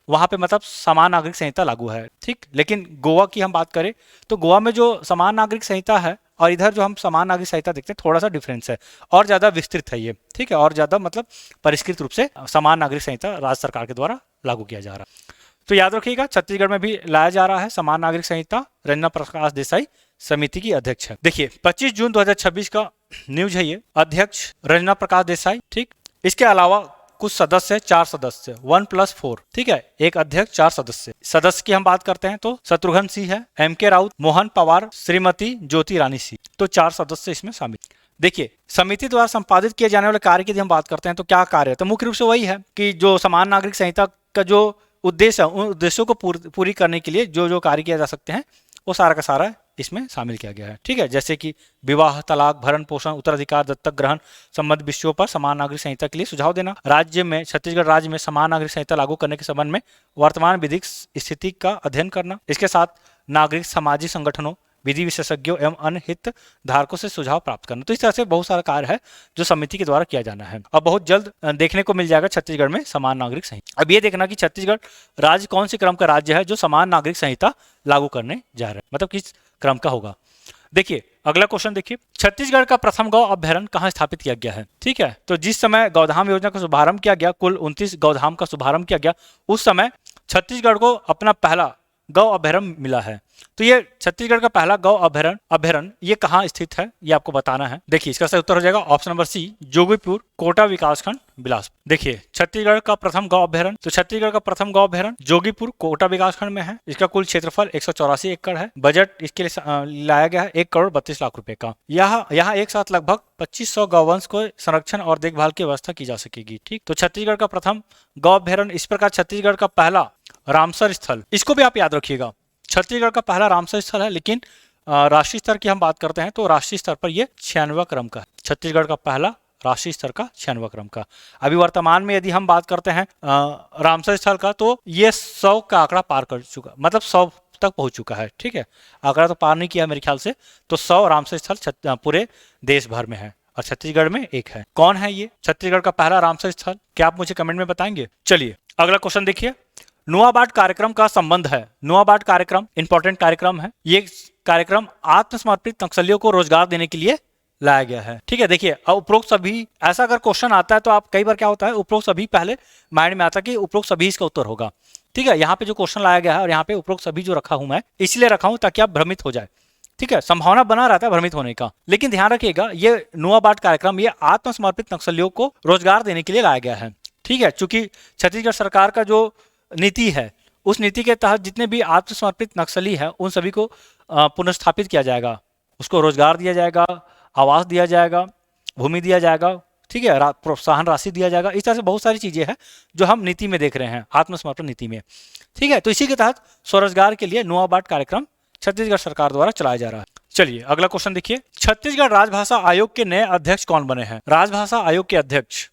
वहां पे मतलब समान नागरिक संहिता लागू है, ठीक। लेकिन गोवा की हम बात करें तो गोवा में जो समान नागरिक संहिता है और इधर जो हम समान नागरिक संहिता देखते हैं थोड़ा सा डिफरेंस है और ज्यादा विस्तृत है ये, ठीक है, और ज्यादा मतलब परिष्कृत रूप से समान नागरिक संहिता राज्य सरकार के द्वारा लागू किया जा रहा है। तो याद रखिएगा छत्तीसगढ़ में भी लाया जा रहा है समान नागरिक संहिता। रंजना प्रकाश देसाई समिति की अध्यक्ष है। देखिए 25 जून 2026 का न्यूज है ये। अध्यक्ष रंजना प्रकाश देसाई, ठीक। इसके अलावा कुछ सदस्य, 4 सदस्य, 1+4, ठीक है, एक अध्यक्ष 4 सदस्य। सदस्य की हम बात करते हैं तो शत्रुघ्न सिंह है, एम.के. राउत, मोहन पवार, श्रीमती ज्योति रानी सिंह, तो 4 सदस्य इसमें शामिल। देखिए समिति द्वारा संपादित किए जाने वाले कार्य की यदि हम बात करते हैं तो क्या कार्य है, तो मुख्य रूप से वही है कि जो समान नागरिक संहिता का जो उद्देश्य है उन उद्देश्यों को पूरी करने के लिए जो जो कार्य किए जा सकते हैं वो सारा का सारा इसमें शामिल किया गया है, ठीक है। जैसे कि विवाह, तलाक, भरण पोषण, उत्तराधिकार, दत्तक ग्रहण संबंध विषयों पर समान नागरिक संहिता के लिए सुझाव देना। राज्य में, छत्तीसगढ़ राज्य में समान नागरिक संहिता लागू करने के संबंध में वर्तमान विधिक स्थिति का अध्ययन करना। इसके साथ नागरिक सामाजिक संगठनों, विधि विशेषज्ञों एवं अन्य हित धारकों से सुझाव प्राप्त करना। तो इस तरह से बहुत सारा कार्य है जो समिति के द्वारा किया जाना है। अब बहुत जल्द देखने को मिल जाएगा छत्तीसगढ़ में समान नागरिक संहिता। अब ये देखना कि छत्तीसगढ़ राज्य कौन से क्रम का राज्य है जो समान नागरिक संहिता लागू करने जा रहा है, मतलब किस क्रम का होगा। देखिए अगला क्वेश्चन देखिए, छत्तीसगढ़ का प्रथम गौ अभ्यारण्य कहाँ स्थापित किया गया है, ठीक है। तो जिस समय गौधाम योजना का शुभारंभ किया गया, कुल 29 गौधाम का शुभारंभ किया गया, उस समय छत्तीसगढ़ को अपना पहला गौ अभ्यारण्य मिला है। तो ये छत्तीसगढ़ का पहला गौ अभ्यारण्य ये कहाँ स्थित है ये आपको बताना है। देखिए इसका सही उत्तर हो जाएगा option number C, Jogipur, Kota विकासखंड, बिलासपुर। देखिए छत्तीसगढ़ का प्रथम गौ अभ्यारण्य, तो छत्तीसगढ़ का प्रथम गौ अभ्यारण्य जोगीपुर, कोटा विकासखंड में है। इसका कुल क्षेत्रफल 184 एकड़ है। बजट इसके लिए लाया गया है 1,32,00,000 रुपए का। यहाँ एक साथ लगभग 2500 गौवंश को संरक्षण और देखभाल की व्यवस्था की जा सकेगी, ठीक। तो छत्तीसगढ़ का प्रथम गौ अभ्यारण्य। इस प्रकार छत्तीसगढ़ का पहला रामसर स्थल, इसको भी आप याद रखिएगा, छत्तीसगढ़ का पहला रामसर स्थल है। लेकिन राष्ट्रीय स्तर की हम बात करते हैं तो राष्ट्रीय स्तर पर यह 96वां क्रम का है। छत्तीसगढ़ का पहला राष्ट्रीय स्तर का 96वां क्रम का। अभी वर्तमान में यदि हम बात करते हैं रामसर स्थल का तो ये 100 का आंकड़ा पार कर चुका, मतलब 100 तक पहुंच चुका है, ठीक है। आंकड़ा तो पार नहीं किया मेरे ख्याल से, तो 100 रामसर स्थल पूरे देश भर में है और छत्तीसगढ़ में एक है। कौन है ये छत्तीसगढ़ का पहला रामसर स्थल, क्या आप मुझे कमेंट में बताएंगे। चलिए अगला क्वेश्चन देखिए, नुआबाट कार्यक्रम का संबंध है। नुआबाट कार्यक्रम इंपॉर्टेंट कार्यक्रम है। ये कार्यक्रम आत्मसमर्पित नक्सलियों को रोजगार देने के लिए लाया गया है, ठीक है। देखिए उपरोक्त सभी, ऐसा अगर क्वेश्चन आता है तो आप कई बार क्या होता है उपरोक्त सभी पहले माइंड में आता है कि उपरोक्त सभी इसका उत्तर होगा, ठीक है। यहाँ पे जो क्वेश्चन लाया गया है और यहाँ पे उपरोक्त सभी जो रखा हूं मैं इसलिए रखा हूं ताकि आप भ्रमित हो जाए, ठीक है। संभावना बना रहता है भ्रमित होने का, लेकिन ध्यान रखिएगा ये नुआबाट कार्यक्रम ये आत्मसमर्पित नक्सलियों को रोजगार देने के लिए लाया गया है, ठीक है। चूंकि छत्तीसगढ़ सरकार का जो नीति है उस नीति के तहत जितने भी आत्मसमर्पित नक्सली हैं उन सभी को पुनर्स्थापित किया जाएगा, उसको रोजगार दिया जाएगा, आवास दिया जाएगा, भूमि दिया जाएगा, ठीक है, प्रोत्साहन राशि दिया जाएगा। इस तरह से बहुत सारी चीजें हैं जो हम नीति में देख रहे हैं, आत्मसमर्पण नीति में, ठीक है। तो इसी के तहत स्वरोजगार के लिए नुआबाट कार्यक्रम छत्तीसगढ़ सरकार द्वारा चलाया जा रहा है। चलिए अगला क्वेश्चन देखिए, छत्तीसगढ़ राजभाषा आयोग के नए अध्यक्ष कौन बने हैं। राजभाषा आयोग के अध्यक्ष,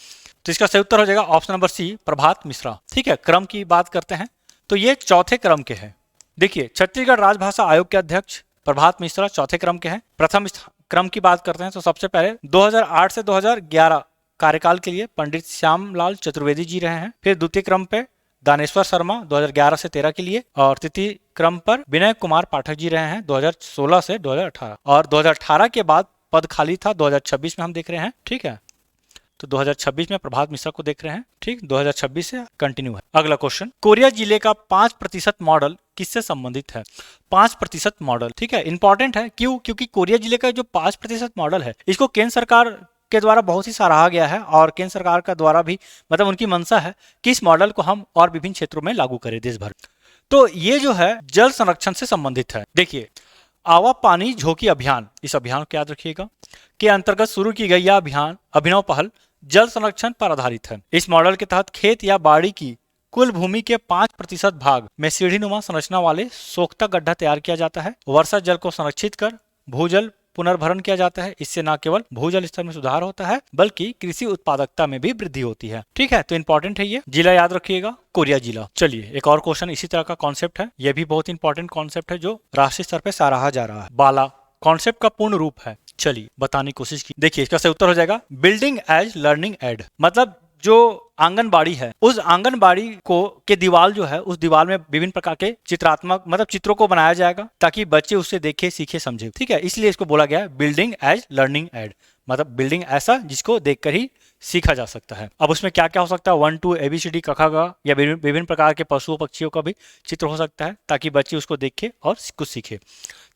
तो इसका सही उत्तर हो जाएगा ऑप्शन नंबर सी, प्रभात मिश्रा, ठीक है। क्रम की बात करते हैं तो ये चौथे क्रम के हैं। देखिए छत्तीसगढ़ राजभाषा आयोग के अध्यक्ष प्रभात मिश्रा चौथे क्रम के हैं। प्रथम क्रम की बात करते हैं तो सबसे पहले 2008 से 2011 कार्यकाल के लिए पंडित श्यामलाल चतुर्वेदी जी रहे हैं। फिर द्वितीय क्रम पे दानेश्वर शर्मा 2011 से 13 के लिए, और तृतीय क्रम पर विनय कुमार पाठक जी रहे हैं 2016 से 2018, और 2018 के बाद पद खाली था 2026 में हम देख रहे हैं, ठीक है। तो 2026 में प्रभात मिश्रा को देख रहे हैं, ठीक। 2026 से कंटिन्यू है। अगला क्वेश्चन, कोरिया जिले का 5% मॉडल किससे संबंधित है। 5% मॉडल, ठीक है, इंपॉर्टेंट है। क्यों? क्योंकि कोरिया जिले का जो 5% मॉडल है इसको केंद्र सरकार के द्वारा बहुत ही सराहा गया है और केंद्र सरकार का द्वारा भी मतलब उनकी मंशा है कि इस मॉडल को हम और विभिन्न क्षेत्रों में लागू करें देश भर। तो ये जो है जल संरक्षण से संबंधित है। देखिए आवा पानी झोंकी अभियान, इस अभियान को याद रखिएगा, के अंतर्गत शुरू की गई यह अभियान अभिनव पहल जल संरक्षण पर आधारित है। इस मॉडल के तहत खेत या बाड़ी की कुल भूमि के 5% भाग में सीढ़ीनुमा संरचना वाले सोख्ता गड्ढा तैयार किया जाता है। वर्षा जल को संरक्षित कर भूजल पुनर्भरण किया जाता है। इससे न केवल भूजल स्तर में सुधार होता है बल्कि कृषि उत्पादकता में भी वृद्धि होती है। ठीक है, तो इंपॉर्टेंट है ये जिला, याद रखिएगा कोरिया जिला। चलिए एक और क्वेश्चन इसी तरह का कॉन्सेप्ट है, ये भी बहुत इंपॉर्टेंट कॉन्सेप्ट है जो राष्ट्रीय स्तर पे सराहा जा रहा है। बाला कॉन्सेप्ट का पूर्ण रूप है, चलिए बताने की कोशिश की। देखिए इसका सही उत्तर हो जाएगा बिल्डिंग एज लर्निंग एड, मतलब जो आंगनबाड़ी है उस आंगनबाड़ी को के दीवार जो है उस दीवार में विभिन्न प्रकार के चित्रात्मक मतलब चित्रों को बनाया जाएगा ताकि बच्चे उससे देखे सीखे समझे। ठीक है, इसलिए इसको बोला गया है बिल्डिंग एज लर्निंग एड, मतलब बिल्डिंग ऐसा जिसको देखकर ही सीखा जा सकता है। अब उसमें क्या क्या हो सकता है, 1 2 ABCD क ख ग या विभिन्न प्रकार के पशुओं पक्षियों का भी चित्र हो सकता है ताकि बच्चे उसको देखे और कुछ सीखे।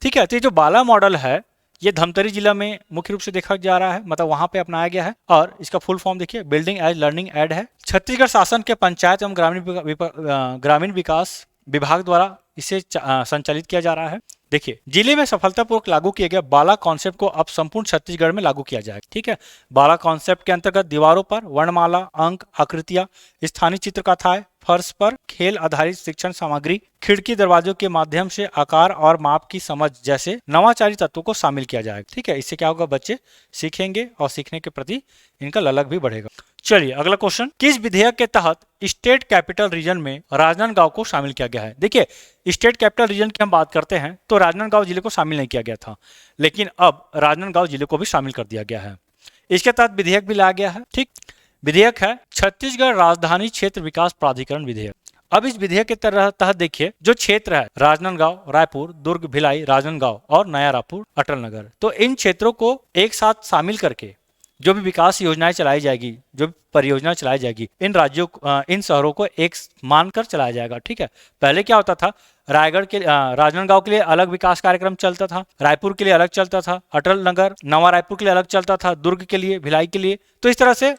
ठीक है, तो ये जो बाला मॉडल है ये धमतरी जिला में मुख्य रूप से देखा जा रहा है, मतलब वहां पे अपनाया गया है और इसका फुल फॉर्म देखिए बिल्डिंग एज लर्निंग एड है। छत्तीसगढ़ शासन के पंचायत एवं ग्रामीण विकास विभाग द्वारा इसे संचालित किया जा रहा है। देखिए जिले में सफलतापूर्वक लागू किया गया बाला कॉन्सेप्ट को अब संपूर्ण छत्तीसगढ़ में लागू किया जाएगा। ठीक है, बाला कॉन्सेप्ट के अंतर्गत दीवारों पर वर्णमाला, अंक, आकृतियां, स्थानीय चित्रकथाएं, फर्श पर खेल आधारित शिक्षण सामग्री, खिड़की दरवाजों के माध्यम से आकार और माप की समझ जैसे नवाचारी तत्वों को शामिल किया जाएगा। ठीक है, इससे क्या होगा, बच्चे सीखेंगे और सीखने के प्रति इनका ललक भी बढ़ेगा। चलिए अगला क्वेश्चन, किस विधेयक के तहत स्टेट कैपिटल रीजन में राजनांदगांव को शामिल किया गया है? देखिए स्टेट कैपिटल रीजन की हम बात करते हैं तो राजनांदगांव जिले को शामिल नहीं किया गया था, लेकिन अब राजनांदगांव जिले को भी शामिल कर दिया गया है। इसके तहत विधेयक भी लाया गया है। ठीक, विधेयक है छत्तीसगढ़ राजधानी क्षेत्र विकास प्राधिकरण विधेयक। अब इस विधेयक के तहत देखिए जो क्षेत्र है राजनांदगांव, रायपुर, दुर्ग, भिलाई, राजनांदगांव और नया रायपुर, अटल नगर, तो इन क्षेत्रों को एक साथ शामिल करके जो भी विकास योजनाएं चलाई जाएगी, जो भी परियोजना चलाई जाएगी, इन राज्यों इन शहरों को एक मानकर चलाया जाएगा। ठीक है, पहले क्या होता था, रायगढ़ के राजनांदगांव के लिए अलग विकास कार्यक्रम चलता था, रायपुर के लिए अलग चलता था, अटल नगर नवा रायपुर के लिए अलग चलता था, दुर्ग के लिए, भिलाई के लिए, तो इस तरह से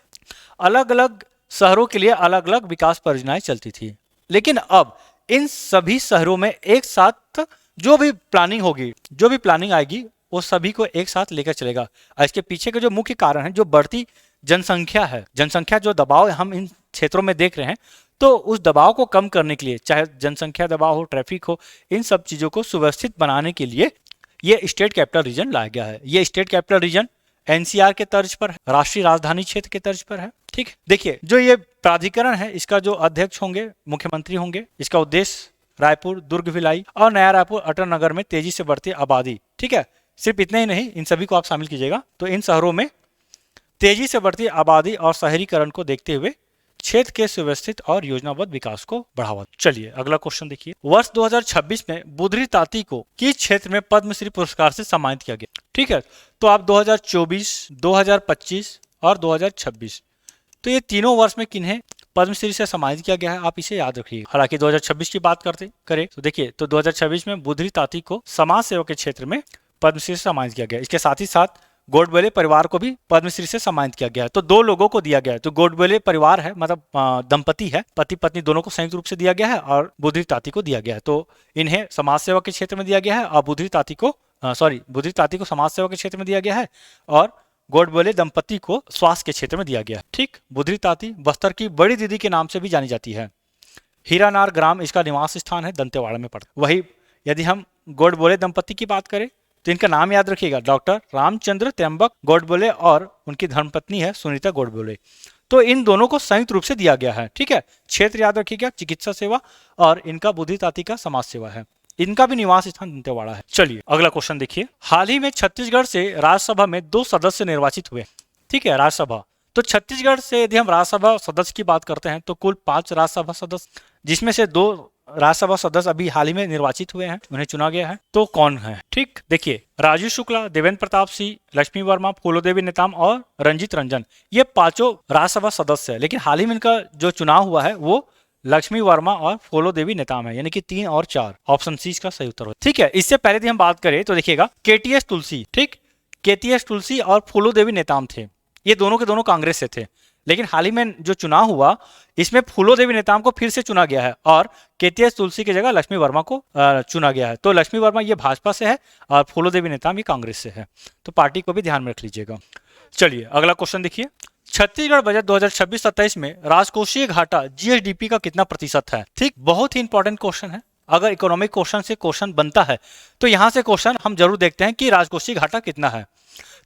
अलग अलग शहरों के लिए अलग अलग विकास परियोजनाएं चलती थी। लेकिन अब इन सभी शहरों में एक साथ जो भी प्लानिंग होगी, जो भी प्लानिंग आएगी वो सभी को एक साथ लेकर चलेगा। इसके पीछे के जो मुख्य कारण है, जो बढ़ती जनसंख्या है, जनसंख्या जो दबाव हम इन क्षेत्रों में देख रहे हैं, तो उस दबाव को कम करने के लिए, चाहे जनसंख्या दबाव हो, ट्रैफिक हो, इन सब चीजों को सुव्यवस्थित बनाने के लिए ये स्टेट कैपिटल रीजन लाया गया है। ये स्टेट कैपिटल रीजन NCR के तर्ज पर है, राष्ट्रीय राजधानी क्षेत्र के तर्ज पर है। ठीक, देखिए जो ये प्राधिकरण है इसका जो अध्यक्ष होंगे मुख्यमंत्री होंगे। इसका उद्देश्य रायपुर, दुर्ग, भिलाई और नया रायपुर, अटल नगर में तेजी से बढ़ती आबादी, ठीक है, सिर्फ इतना ही नहीं, इन सभी को आप शामिल कीजिएगा, तो इन शहरों में तेजी से बढ़ती आबादी और शहरीकरण को देखते हुए क्षेत्र के सुव्यवस्थित और योजनाबद्ध विकास को बढ़ावा। चलिए अगला क्वेश्चन देखिए, वर्ष 2026 में बुधरी ताती को किस क्षेत्र में पद्मश्री पुरस्कार से सम्मानित किया गया? ठीक है, तो आप 2024, 2025 और 2026, तो ये तीनों वर्ष में किन्हें पद्मश्री से सम्मानित किया गया है, आप इसे याद रखिएगा। हालांकि 2026 की बात करें तो देखिए, तो 2026 में बुधरी ताती को समाज सेवा के क्षेत्र में पद्मश्री से सम्मानित किया गया। इसके साथ ही साथ गोडबोले परिवार को भी पद्मश्री से सम्मानित किया गया है। तो दो लोगों को दिया गया है, तो गोडबोले परिवार है, मतलब दंपति है, पति पत्नी दोनों को संयुक्त रूप से दिया गया है, और बुधरी ताती को दिया गया है। तो इन्हें समाज सेवा के क्षेत्र में दिया गया है, और बुधरी ताती को समाज सेवा के क्षेत्र में दिया गया है, और गोडबोले दंपति को स्वास्थ्य के क्षेत्र में दिया गया है। ठीक, बुधरी ताती बस्तर की बड़ी दीदी के नाम से भी जानी जाती है। हीरानार ग्राम इसका निवास स्थान है, दंतेवाड़ा में पड़ता। वही यदि हम गोडबोले दंपति की बात करें तो इनका नाम याद रखिएगा, डॉक्टर रामचंद्र त्र्यंबक गोडबोले, और उनकी धर्मपत्नी है सुनीता गोडबोले। तो इन दोनों को संयुक्त रूप से दिया गया है। ठीक है, क्षेत्र याद रखिएगा चिकित्सा सेवा, और इनका बुधरी ताती का समाज सेवा है। इनका भी निवास स्थान दंतेवाड़ा है। चलिए अगला क्वेश्चन देखिए, हाल ही में छत्तीसगढ़ से राज्यसभा में 2 सदस्य निर्वाचित हुए। ठीक है, राज्यसभा, तो छत्तीसगढ़ से यदि हम राज्यसभा सदस्य की बात करते हैं तो कुल 5 राज्यसभा सदस्य, जिसमें से 2 राज्यसभा सदस्य अभी हाल ही में निर्वाचित हुए हैं, उन्हें चुना गया है। तो कौन है? ठीक, देखिए राजू शुक्ला, देवेंद्र प्रताप सिंह, लक्ष्मी वर्मा, फूलोदेवी नेताम और रंजीत रंजन, ये 5 राज्यसभा सदस्य है। लेकिन हाल ही में इनका जो चुनाव हुआ है वो लक्ष्मी वर्मा और फूलोदेवी नेताम है, यानी कि 3 और 4, ऑप्शन सी का सही उत्तर हो। ठीक है, इससे पहले यदि हम बात करें तो देखिएगा KTS तुलसी, ठीक, KTS तुलसी और फूलोदेवी नेताम थे, ये दोनों के दोनों कांग्रेस से थे। लेकिन हाल ही में जो चुनाव हुआ इसमें फूलोदेवी नेताम को फिर से चुना गया है, और KTS तुलसी की जगह लक्ष्मी वर्मा को चुना गया है। तो लक्ष्मी वर्मा ये भाजपा से है और फूलोदेवी नेताम ये कांग्रेस से है, तो पार्टी को भी ध्यान में रख लीजिएगा। चलिए अगला क्वेश्चन देखिए, छत्तीसगढ़ बजट 2026-27 में राजकोषीय घाटा GSDP का कितना प्रतिशत है? ठीक, बहुत ही इंपॉर्टेंट क्वेश्चन है, अगर इकोनॉमिक क्वेश्चन से क्वेश्चन बनता है तो यहाँ से क्वेश्चन हम जरूर देखते हैं कि राजकोषीय घाटा कितना है।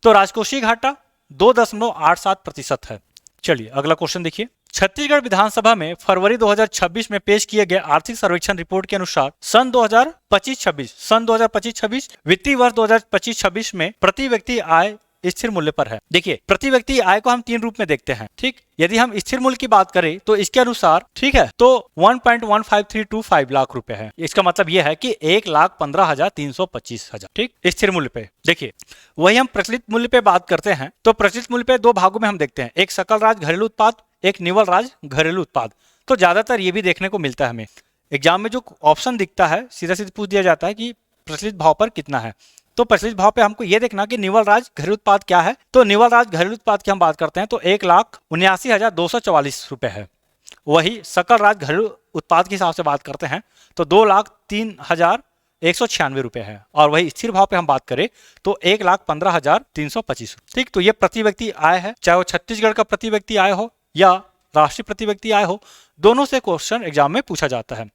तो राजकोषीय घाटा 2.87% है। चलिए अगला क्वेश्चन देखिए। छत्तीसगढ़ विधानसभा में फरवरी 2026 में पेश किए गए आर्थिक सर्वेक्षण रिपोर्ट के अनुसार सन 2025-26 वित्तीय वर्ष 2025-26 में प्रति व्यक्ति आय स्थिर मूल्य पर है। देखिए प्रति व्यक्ति आय को हम 3 रूप में देखते हैं, ठीक। यदि हम स्थिर मूल्य की बात करें तो इसके अनुसार, ठीक है, तो 1.15325 लाख रुपए है। इसका मतलब यह है कि 1,15,325,000, ठीक, स्थिर मूल्य पे। देखिए वही हम प्रचलित मूल्य पे बात करते हैं तो प्रचलित मूल्य पे 2 भागों में हम देखते हैं, एक सकल राज्य घरेलू उत्पाद, एक निवल राज्य घरेलू उत्पाद। तो ज्यादातर ये भी देखने को मिलता है हमें एग्जाम में, जो ऑप्शन दिखता है सीधा सीधा पूछ दिया जाता है कि प्रचलित भाव पर कितना है। तो प्रचलित भाव पे हमको ये देखना कि निवल राज्य घरेलू उत्पाद क्या है। तो निवल राज्य घरेलू उत्पाद की हम बात करते हैं तो 1,79,244 रुपए है। वही सकल राज्य घरेलू उत्पाद के हिसाब से बात करते हैं तो 2,03,196 रुपए है। और वही स्थिर भाव पे हम बात करें तो 1,15,325, ठीक। तो ये प्रति व्यक्ति आय है, चाहे वो छत्तीसगढ़ का प्रति व्यक्ति आय हो या राष्ट्रीय प्रति व्यक्ति आय हो, दोनों से क्वेश्चन एग्जाम में पूछा जाता है।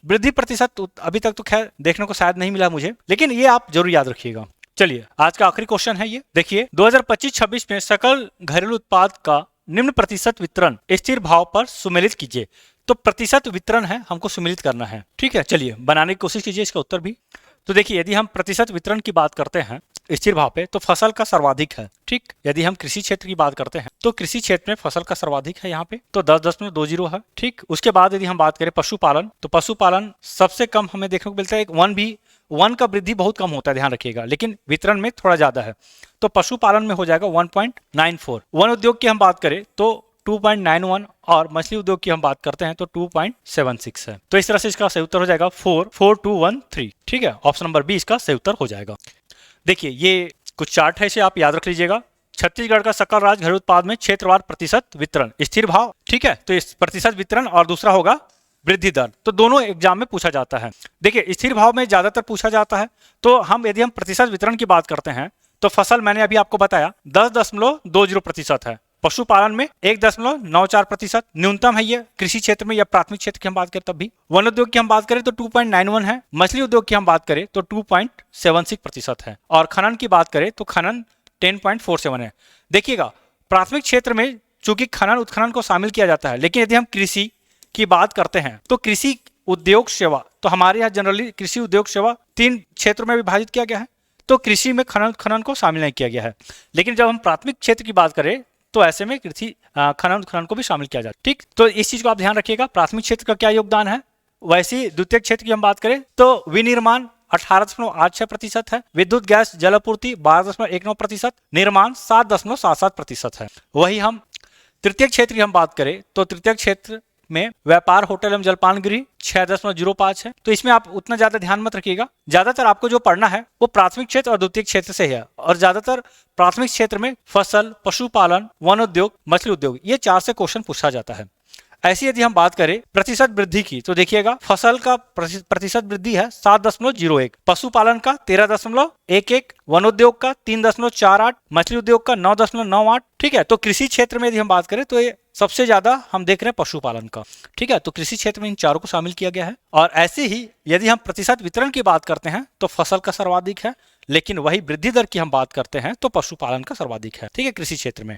वृद्धि प्रतिशत अभी तक तो खैर देखने को शायद नहीं मिला मुझे, लेकिन ये आप जरूर याद रखिएगा। चलिए आज का आखिरी क्वेश्चन है ये, देखिए 2025-26 में सकल घरेलू उत्पाद का निम्न प्रतिशत वितरण स्थिर भाव पर सुमेलित कीजिए। तो प्रतिशत वितरण है, हमको सुमेलित करना है, ठीक है। चलिए बनाने की कोशिश कीजिए इसका उत्तर भी। तो देखिए यदि हम प्रतिशत वितरण की बात करते हैं स्थिर भाव पे तो फसल का सर्वाधिक है, ठीक। यदि हम कृषि क्षेत्र की बात करते हैं तो कृषि क्षेत्र में फसल का सर्वाधिक है यहाँ पे, तो 10.20 है, ठीक। उसके बाद यदि हम बात करें पशुपालन तो पशुपालन सबसे कम हमें देखने को मिलता है। वन का वृद्धि बहुत कम होता है, ध्यान रखिएगा, लेकिन वितरण में थोड़ा ज्यादा है। तो पशुपालन में हो जाएगा 1.94। वन उद्योग की हम बात करें तो 2.91 और मछली उद्योग की हम बात करते हैं तो 2.76 है। तो इस तरह से इसका सही उत्तर हो जाएगा 44213, ठीक है। ऑप्शन नंबर बी इसका सही उत्तर हो जाएगा। देखिए ये कुछ चार्ट है, इसे आप याद रख लीजिएगा। छत्तीसगढ़ का सकल राज्य घरेलू उत्पाद में क्षेत्रवार प्रतिशत वितरण स्थिर भाव, ठीक है। तो इस प्रतिशत वितरण और दूसरा होगा वृद्धि दर, तो दोनों एग्जाम में पूछा जाता है। देखिए स्थिर भाव में ज्यादातर पूछा जाता है, तो यदि हम प्रतिशत वितरण की बात करते हैं तो फसल मैंने अभी आपको बताया 10.20% है। पशुपालन में 1.94% न्यूनतम है ये कृषि क्षेत्र में या प्राथमिक क्षेत्र की हम बात करें तब भी। वन उद्योग की हम बात करें तो 2.91 है। मछली उद्योग की हम बात करें तो 2.76% है। और खनन की बात करें तो खनन 10.47 है। देखिएगा प्राथमिक क्षेत्र में चूंकि खनन उत्खनन को शामिल किया जाता है, लेकिन यदि हम कृषि की बात करते हैं तो कृषि उद्योग सेवा, तो हमारे यहाँ जनरली कृषि उद्योग सेवा 3 क्षेत्रों में विभाजित किया गया है, तो कृषि में खनन को शामिल नहीं किया गया है। लेकिन जब हम प्राथमिक क्षेत्र की बात करें तो ऐसे में कृषि खनन को भी शामिल किया जाए, ठीक। तो इस चीज को आप ध्यान रखिएगा, प्राथमिक क्षेत्र का क्या योगदान है। वैसे द्वितीय क्षेत्र की हम बात करें तो विनिर्माण 18.86% है, विद्युत गैस जल आपूर्ति 12.19%, निर्माण 7.77% है। वही हम तृतीय क्षेत्र की हम बात करें तो तृतीय क्षेत्र में व्यापार होटल एवं जलपान गृह 6.05 है। तो इसमें आप उतना ज्यादा ध्यान मत रखिएगा, ज्यादातर आपको जो पढ़ना है वो प्राथमिक क्षेत्र और द्वितीय क्षेत्र से है। और ज्यादातर प्राथमिक क्षेत्र में फसल, पशुपालन, वन उद्योग, मछली उद्योग, ये 4 से क्वेश्चन पूछा जाता है। ऐसी यदि हम बात करें प्रतिशत वृद्धि की तो देखिएगा फसल का प्रतिशत वृद्धि है 7.01, पशुपालन का 13.11, वन उद्योग का 3.48, मछली उद्योग का 9.98, ठीक है। तो कृषि क्षेत्र में यदि हम बात करें तो ये सबसे ज्यादा हम देख रहे हैं पशुपालन का, ठीक है। तो कृषि क्षेत्र में इन चारों को शामिल किया गया है। और ऐसे ही यदि हम प्रतिशत वितरण की बात करते हैं तो फसल का सर्वाधिक है, लेकिन वही वृद्धि दर की हम बात करते हैं तो पशुपालन का सर्वाधिक है, ठीक है, कृषि क्षेत्र में।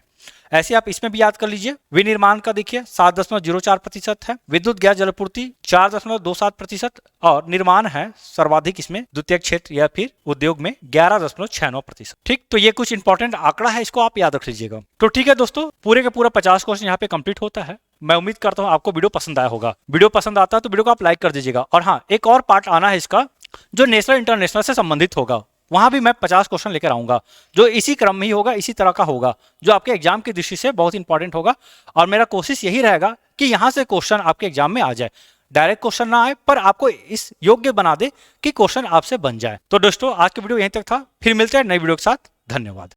ऐसे आप इसमें भी याद कर लीजिए। विनिर्माण का देखिए 7.04% है, विद्युत गैस जलापूर्ति 4.27% और निर्माण है सर्वाधिक इसमें द्वितीय क्षेत्र या फिर उद्योग में 11.69%, ठीक। तो ये कुछ इंपॉर्टेंट आंकड़ा है, इसको आप याद रख लीजिएगा। तो ठीक है दोस्तों, पूरे का पूरा 50 क्वेश्चन यहाँ पे कंप्लीट होता है। मैं उम्मीद करता हूँ आपको वीडियो पसंद आया होगा। वीडियो पसंद आता है तो वीडियो को आप लाइक कर दीजिएगा। और हाँ, एक और पार्ट आना है इसका जो नेशनल इंटरनेशनल से संबंधित होगा, वहां भी मैं 50 क्वेश्चन लेकर आऊंगा, जो इसी क्रम में ही होगा, इसी तरह का होगा, जो आपके एग्जाम की दृष्टि से बहुत इंपॉर्टेंट होगा। और मेरा कोशिश यही रहेगा कि यहां से क्वेश्चन आपके एग्जाम में आ जाए, डायरेक्ट क्वेश्चन ना आए पर आपको इस योग्य बना दे कि क्वेश्चन आपसे बन जाए। तो दोस्तों आज की वीडियो यहीं तक था, फिर मिलते हैं नई वीडियो के साथ। धन्यवाद।